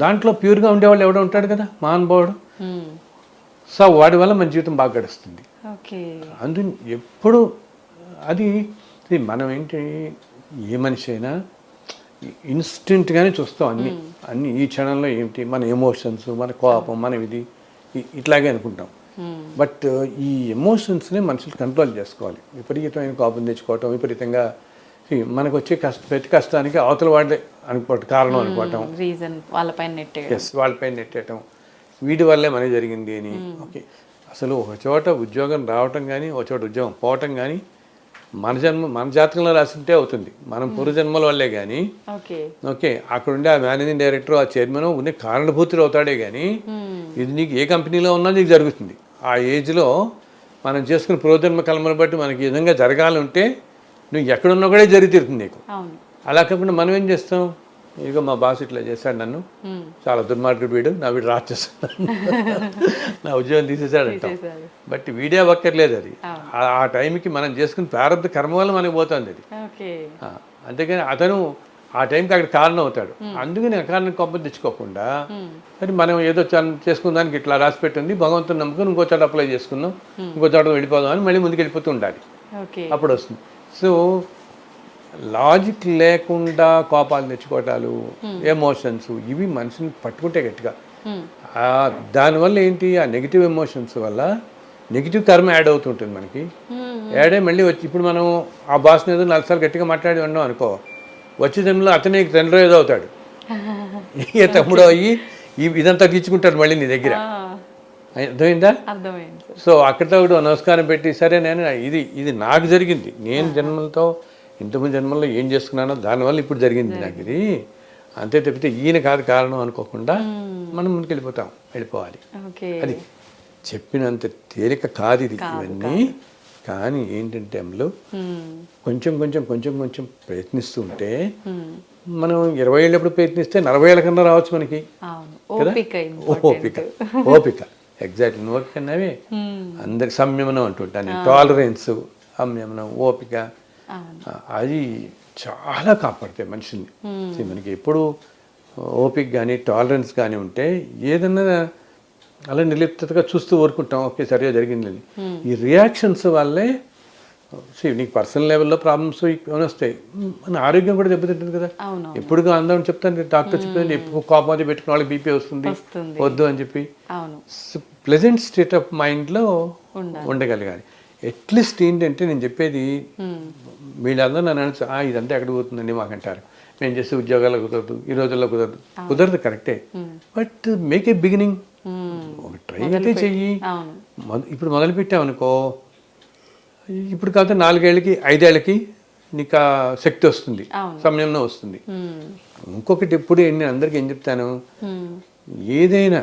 దాంట్లో ప్యూర్గా ఉండేవాళ్ళు ఎవడో ఉంటాడు కదా, మహానుభావుడు. సో వాడి వల్ల మన జీవితం బాగా గడుస్తుంది. అందుకని ఎప్పుడు అది మనం ఏంటి, ఏ మనిషి అయినా ఇన్స్టెంట్గానే చూస్తాం అన్ని ఈ క్షణంలో ఏంటి, మన ఎమోషన్స్, మన కోపం, మన ఇది ఇట్లాగే అనుకుంటాం. బట్ ఈ ఎమోషన్స్ని మనుషులు కంట్రోల్ చేసుకోవాలి. విపరీతమైన కోపం తెచ్చుకోవటం, విపరీతంగా మనకు వచ్చే ప్రతి కష్టానికి అవతల వాళ్ళే అనుకోవటం కారణం అనుకోవటం, వాళ్ళపైన నెట్టేయటం, వీటి వల్లే మనకి జరిగింది అని. ఓకే, అసలు ఒక చోట ఉద్యోగం రావటం కానీ ఒక చోట ఉద్యోగం పోవటం కానీ మన జాతకంలో రాసింటే అవుతుంది, మనం పూర్వజన్మల వల్లే. కానీ ఓకే, అక్కడ ఉండే ఆ మేనేజింగ్ డైరెక్టర్, ఆ చైర్మన్ ఉండే కారణభూతులు అవుతాడే కానీ ఇది నీకు ఏ కంపెనీలో ఉన్నా నీకు జరుగుతుంది. ఆ ఏజ్లో మనం చేసుకున్న పూర్వజన్మ కర్మను బట్టి మనకి ఈ విధంగా జరగాలంటే నువ్వు ఎక్కడున్నా కూడా జరిగి తీరుతుంది నీకు. అలా కాకుండా మనం ఏం చేస్తాం, ఇదిగో మా బాస్ ఇట్లా చేశాడు, నన్ను చాలా దుర్మార్గుడు వీడు, నా వీడు రాచేస్తాడు, నా ఉద్యోగం తీసేసాడు అంటాం. బట్ వీడే అవ్వక్కర్లేదు, అది ఆ టైంకి మనం చేసుకుని ప్రారంభ కర్మ వల్ల మనకి పోతుంది అది. అంతేగాని అతను ఆ టైంకి అక్కడ కారణం అవుతాడు. అందుకని ఆ కారణం కోపం తెచ్చుకోకుండా మరి మనం ఏదో చేసుకున్న దానికి ఇట్లా రాసి పెట్టింది, భగవంతుని నమ్ముకుని ఇంకో చోట అప్లై చేసుకున్నాం, ఇంకో చోట వెళ్ళిపోదాం అని మళ్ళీ ముందుకు వెళ్ళిపోతూ ఉండాలి. అప్పుడు వస్తుంది. సో లాజిక్ లేకుండా కోపాలు తెచ్చుకోవటాలు, ఎమోషన్స్, ఇవి మనిషిని పట్టుకుంటే గట్టిగా. దానివల్ల ఏంటి, ఆ నెగిటివ్ ఎమోషన్స్ వల్ల నెగిటివ్ కర్మ యాడ్ అవుతుంటుంది మనకి. యాడ్ అయ్యి మళ్ళీ వచ్చి ఇప్పుడు మనం ఆ బాస్ని ఏదో 4 సార్లు గట్టిగా మాట్లాడి ఉన్నాం అనుకో, వచ్చే జన్మలో అతనే తండ్రి ఏదో అవుతాడు, ఏ తమ్ముడో అయ్యి ఇదంతా తీర్చుకుంటాడు మళ్ళీ నీ దగ్గర. అర్థమైందా? సో అక్కడితో కూడా నమస్కారం పెట్టి, సరే నేను ఇది నాకు జరిగింది, నేను జన్మలతో ఇంతకుముందు జన్మల్లో ఏం చేసుకున్నానో దానివల్ల ఇప్పుడు జరిగింది నాకు ఇది, అంతే తప్పితే ఈయన కాదు కారణం అనుకోకుండా మనం ముందుకు వెళ్ళిపోవాలి. ఓకే. అది చెప్పినంత తేలిక కాదు ఇది ఇవన్నీ. కానీ ఏంటంటే అందులో కొంచెం కొంచెం కొంచెం కొంచెం ప్రయత్నిస్తూ ఉంటే మనం 20 ఏళ్ళప్పుడు ప్రయత్నిస్తే 40 ఏళ్ళ కన్నా రావచ్చు మనకి కదా. ఓపిక ఎగ్జాక్ట్లీ. ఓపిక అన్నవి అందరికి సంయమనం అంటుంటాను నేను. టాలరెన్స్, సంయమనం, ఓపిక అది చాలా కాపాడుతాయి మనిషిని. మనకి ఎప్పుడు ఓపిక కానీ టాలరెన్స్ కానీ ఉంటే ఏదన్నా అలా నిర్లిప్తగా చూస్తూ ఊరుకుంటాం, ఓకే సరిగా జరిగింది. ఈ రియాక్షన్స్ వల్లే నీకు పర్సనల్ లెవెల్లో ప్రాబ్లమ్స్ ఏమైనా వస్తాయి, మన ఆరోగ్యం కూడా దెబ్బతింటుంది కదా. ఎప్పుడు అందరం చెప్తాను, డాక్టర్ చెప్తాను ఎప్పుడు కోపం అది పెట్టుకున్న వాళ్ళకి బీపీ వస్తుంది వద్దు అని చెప్పి. ప్లెజెంట్ స్టేట్ ఆఫ్ మైండ్లో ఉండగలగాలి. అట్లీస్ట్ ఏంటంటే నేను చెప్పేది, వీళ్ళందరూ నన్ను అనొచ్చు ఇదంతా ఎక్కడ పోతుందండి మాకంటారు, మేము చేసే ఉద్యోగాలు కుదరదు, ఈ రోజుల్లో కుదరదు కరెక్టే, బట్ మేక్ ఏ బిగినింగ్. ఒక ట్రై అయితే చెయ్యి. ఇప్పుడు మొదలు పెట్టామనుకో, ఇప్పుడు కాదు 4 ఏళ్ళకి 5 ఏళ్ళకి నీకు ఆ శక్తి వస్తుంది, సమయంలో వస్తుంది. ఇంకొకటి ఎప్పుడు నేను అందరికీ ఏం చెప్తాను, ఏదైనా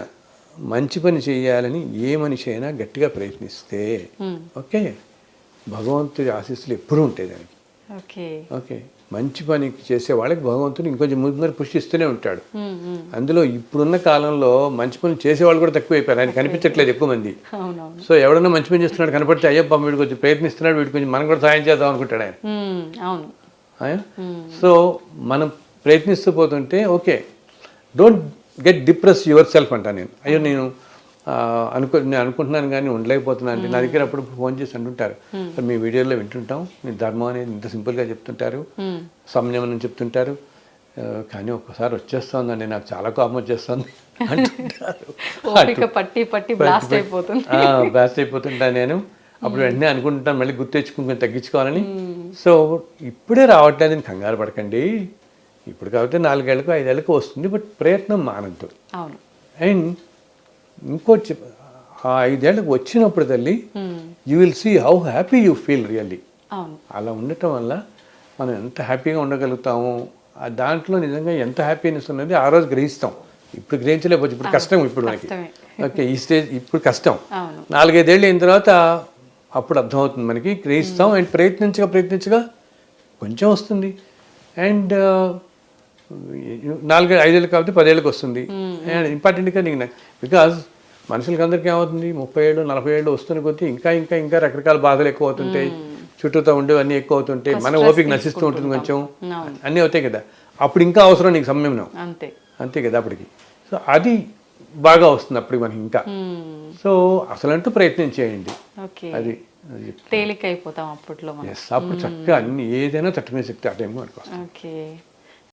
మంచి పని చేయాలని ఏ మనిషి అయినా గట్టిగా ప్రయత్నిస్తే ఓకే భగవంతుడి ఆశీస్సులు ఎప్పుడూ ఉంటాయి దానికి. ఓకే మంచి పని చేసే వాళ్ళకి భగవంతుడు ఇంకొంచెం ముందు పుష్టిస్తూనే ఉంటాడు. అందులో ఇప్పుడున్న కాలంలో మంచి పనులు చేసేవాళ్ళు కూడా తక్కువైపోయారు, ఆయన కనిపించట్లేదు ఎక్కువ మంది. సో ఎవడన్నా మంచి పని చేస్తున్నాడు కనపడితే అయ్యప్ప వీడు కొంచెం ప్రయత్నిస్తున్నాడు, వీడు కొంచెం మనం కూడా సాయం చేద్దాం అనుకుంటాడు ఆయన. సో మనం ప్రయత్నిస్తూ పోతుంటే okay, don't get depress your self అంటా నేను. అయ్యో నేను అనుకుంటున్నాను కానీ ఉండలేకపోతున్నాను అంటే నా దగ్గర అప్పుడు ఫోన్ చేసి అంటుంటారు, మీ వీడియోలో వింటుంటాం, మీ ధర్మం అనేది ఇంత సింపుల్గా చెప్తుంటారు, సంయమనం చెప్తుంటారు, కానీ ఒక్కసారి వచ్చేస్తుందండి నాకు చాలా కోపం వచ్చేస్తుంది అంటుంటారు. బ్లాస్ట్ అయిపోతుంటా నేను. అప్పుడు వెంటనే అనుకుంటాను మళ్ళీ గుర్తు తెచ్చుకుని తగ్గించుకోవాలని. సో ఇప్పుడే రావట్లేదు అని కంగారు పడకండి, ఇప్పుడు కాబట్టి 4 ఏళ్ళకు 5 ఏళ్ళకు వస్తుంది, బట్ ప్రయత్నం మానద్దు. అండ్ ఇంకోటి, ఆ 5 ఏళ్ళకు వచ్చినప్పుడు తల్లి you will see how happy you feel really. అలా ఉండటం వల్ల మనం ఎంత హ్యాపీగా ఉండగలుగుతాము, దాంట్లో నిజంగా ఎంత హ్యాపీనెస్ ఉన్నది ఆ రోజు గ్రహిస్తాం. ఇప్పుడు గ్రహించలేకపోతే, ఇప్పుడు కష్టం, ఇప్పుడు మనకి ఓకే ఈ స్టేజ్ ఇప్పుడు కష్టం. 4-5 ఏళ్ళు అయిన తర్వాత అప్పుడు అర్థమవుతుంది మనకి, గ్రహిస్తాం. అండ్ ప్రయత్నించగా కొంచెం వస్తుంది. అండ్ 4-5 ఏళ్ళు కాబట్టి 10 ఏళ్ళకి వస్తుంది. అండ్ ఇంపార్టెంట్గా నీకు బికాజ్ మనుషులకి అందరికీ ఏమవుతుంది, 30 ఏళ్ళు 40 ఏళ్ళు వస్తున్న కొద్దీ ఇంకా ఇంకా ఇంకా రకరకాల బాధలు ఎక్కువ అవుతుంటాయి, చుట్టూతో ఉండేవన్నీ ఎక్కువ అవుతుంటాయి, మన ఓపిక నశిస్తూ ఉంటుంది కొంచెం, అన్నీ అవుతాయి కదా. అప్పుడు ఇంకా అవసరం నీకు సమయం, అంతే కదా అప్పటికి. సో అది బాగా వస్తుంది అప్పటికి మనకి ఇంకా. సో అసలంటూ ప్రయత్నం చేయండి, అది తేలిక అయిపోతాం అప్పట్లో. అప్పుడు చక్కగా అన్ని ఏదైనా తట్టుకునే శక్తి ఆ టైంలో మనకు వస్తుంది.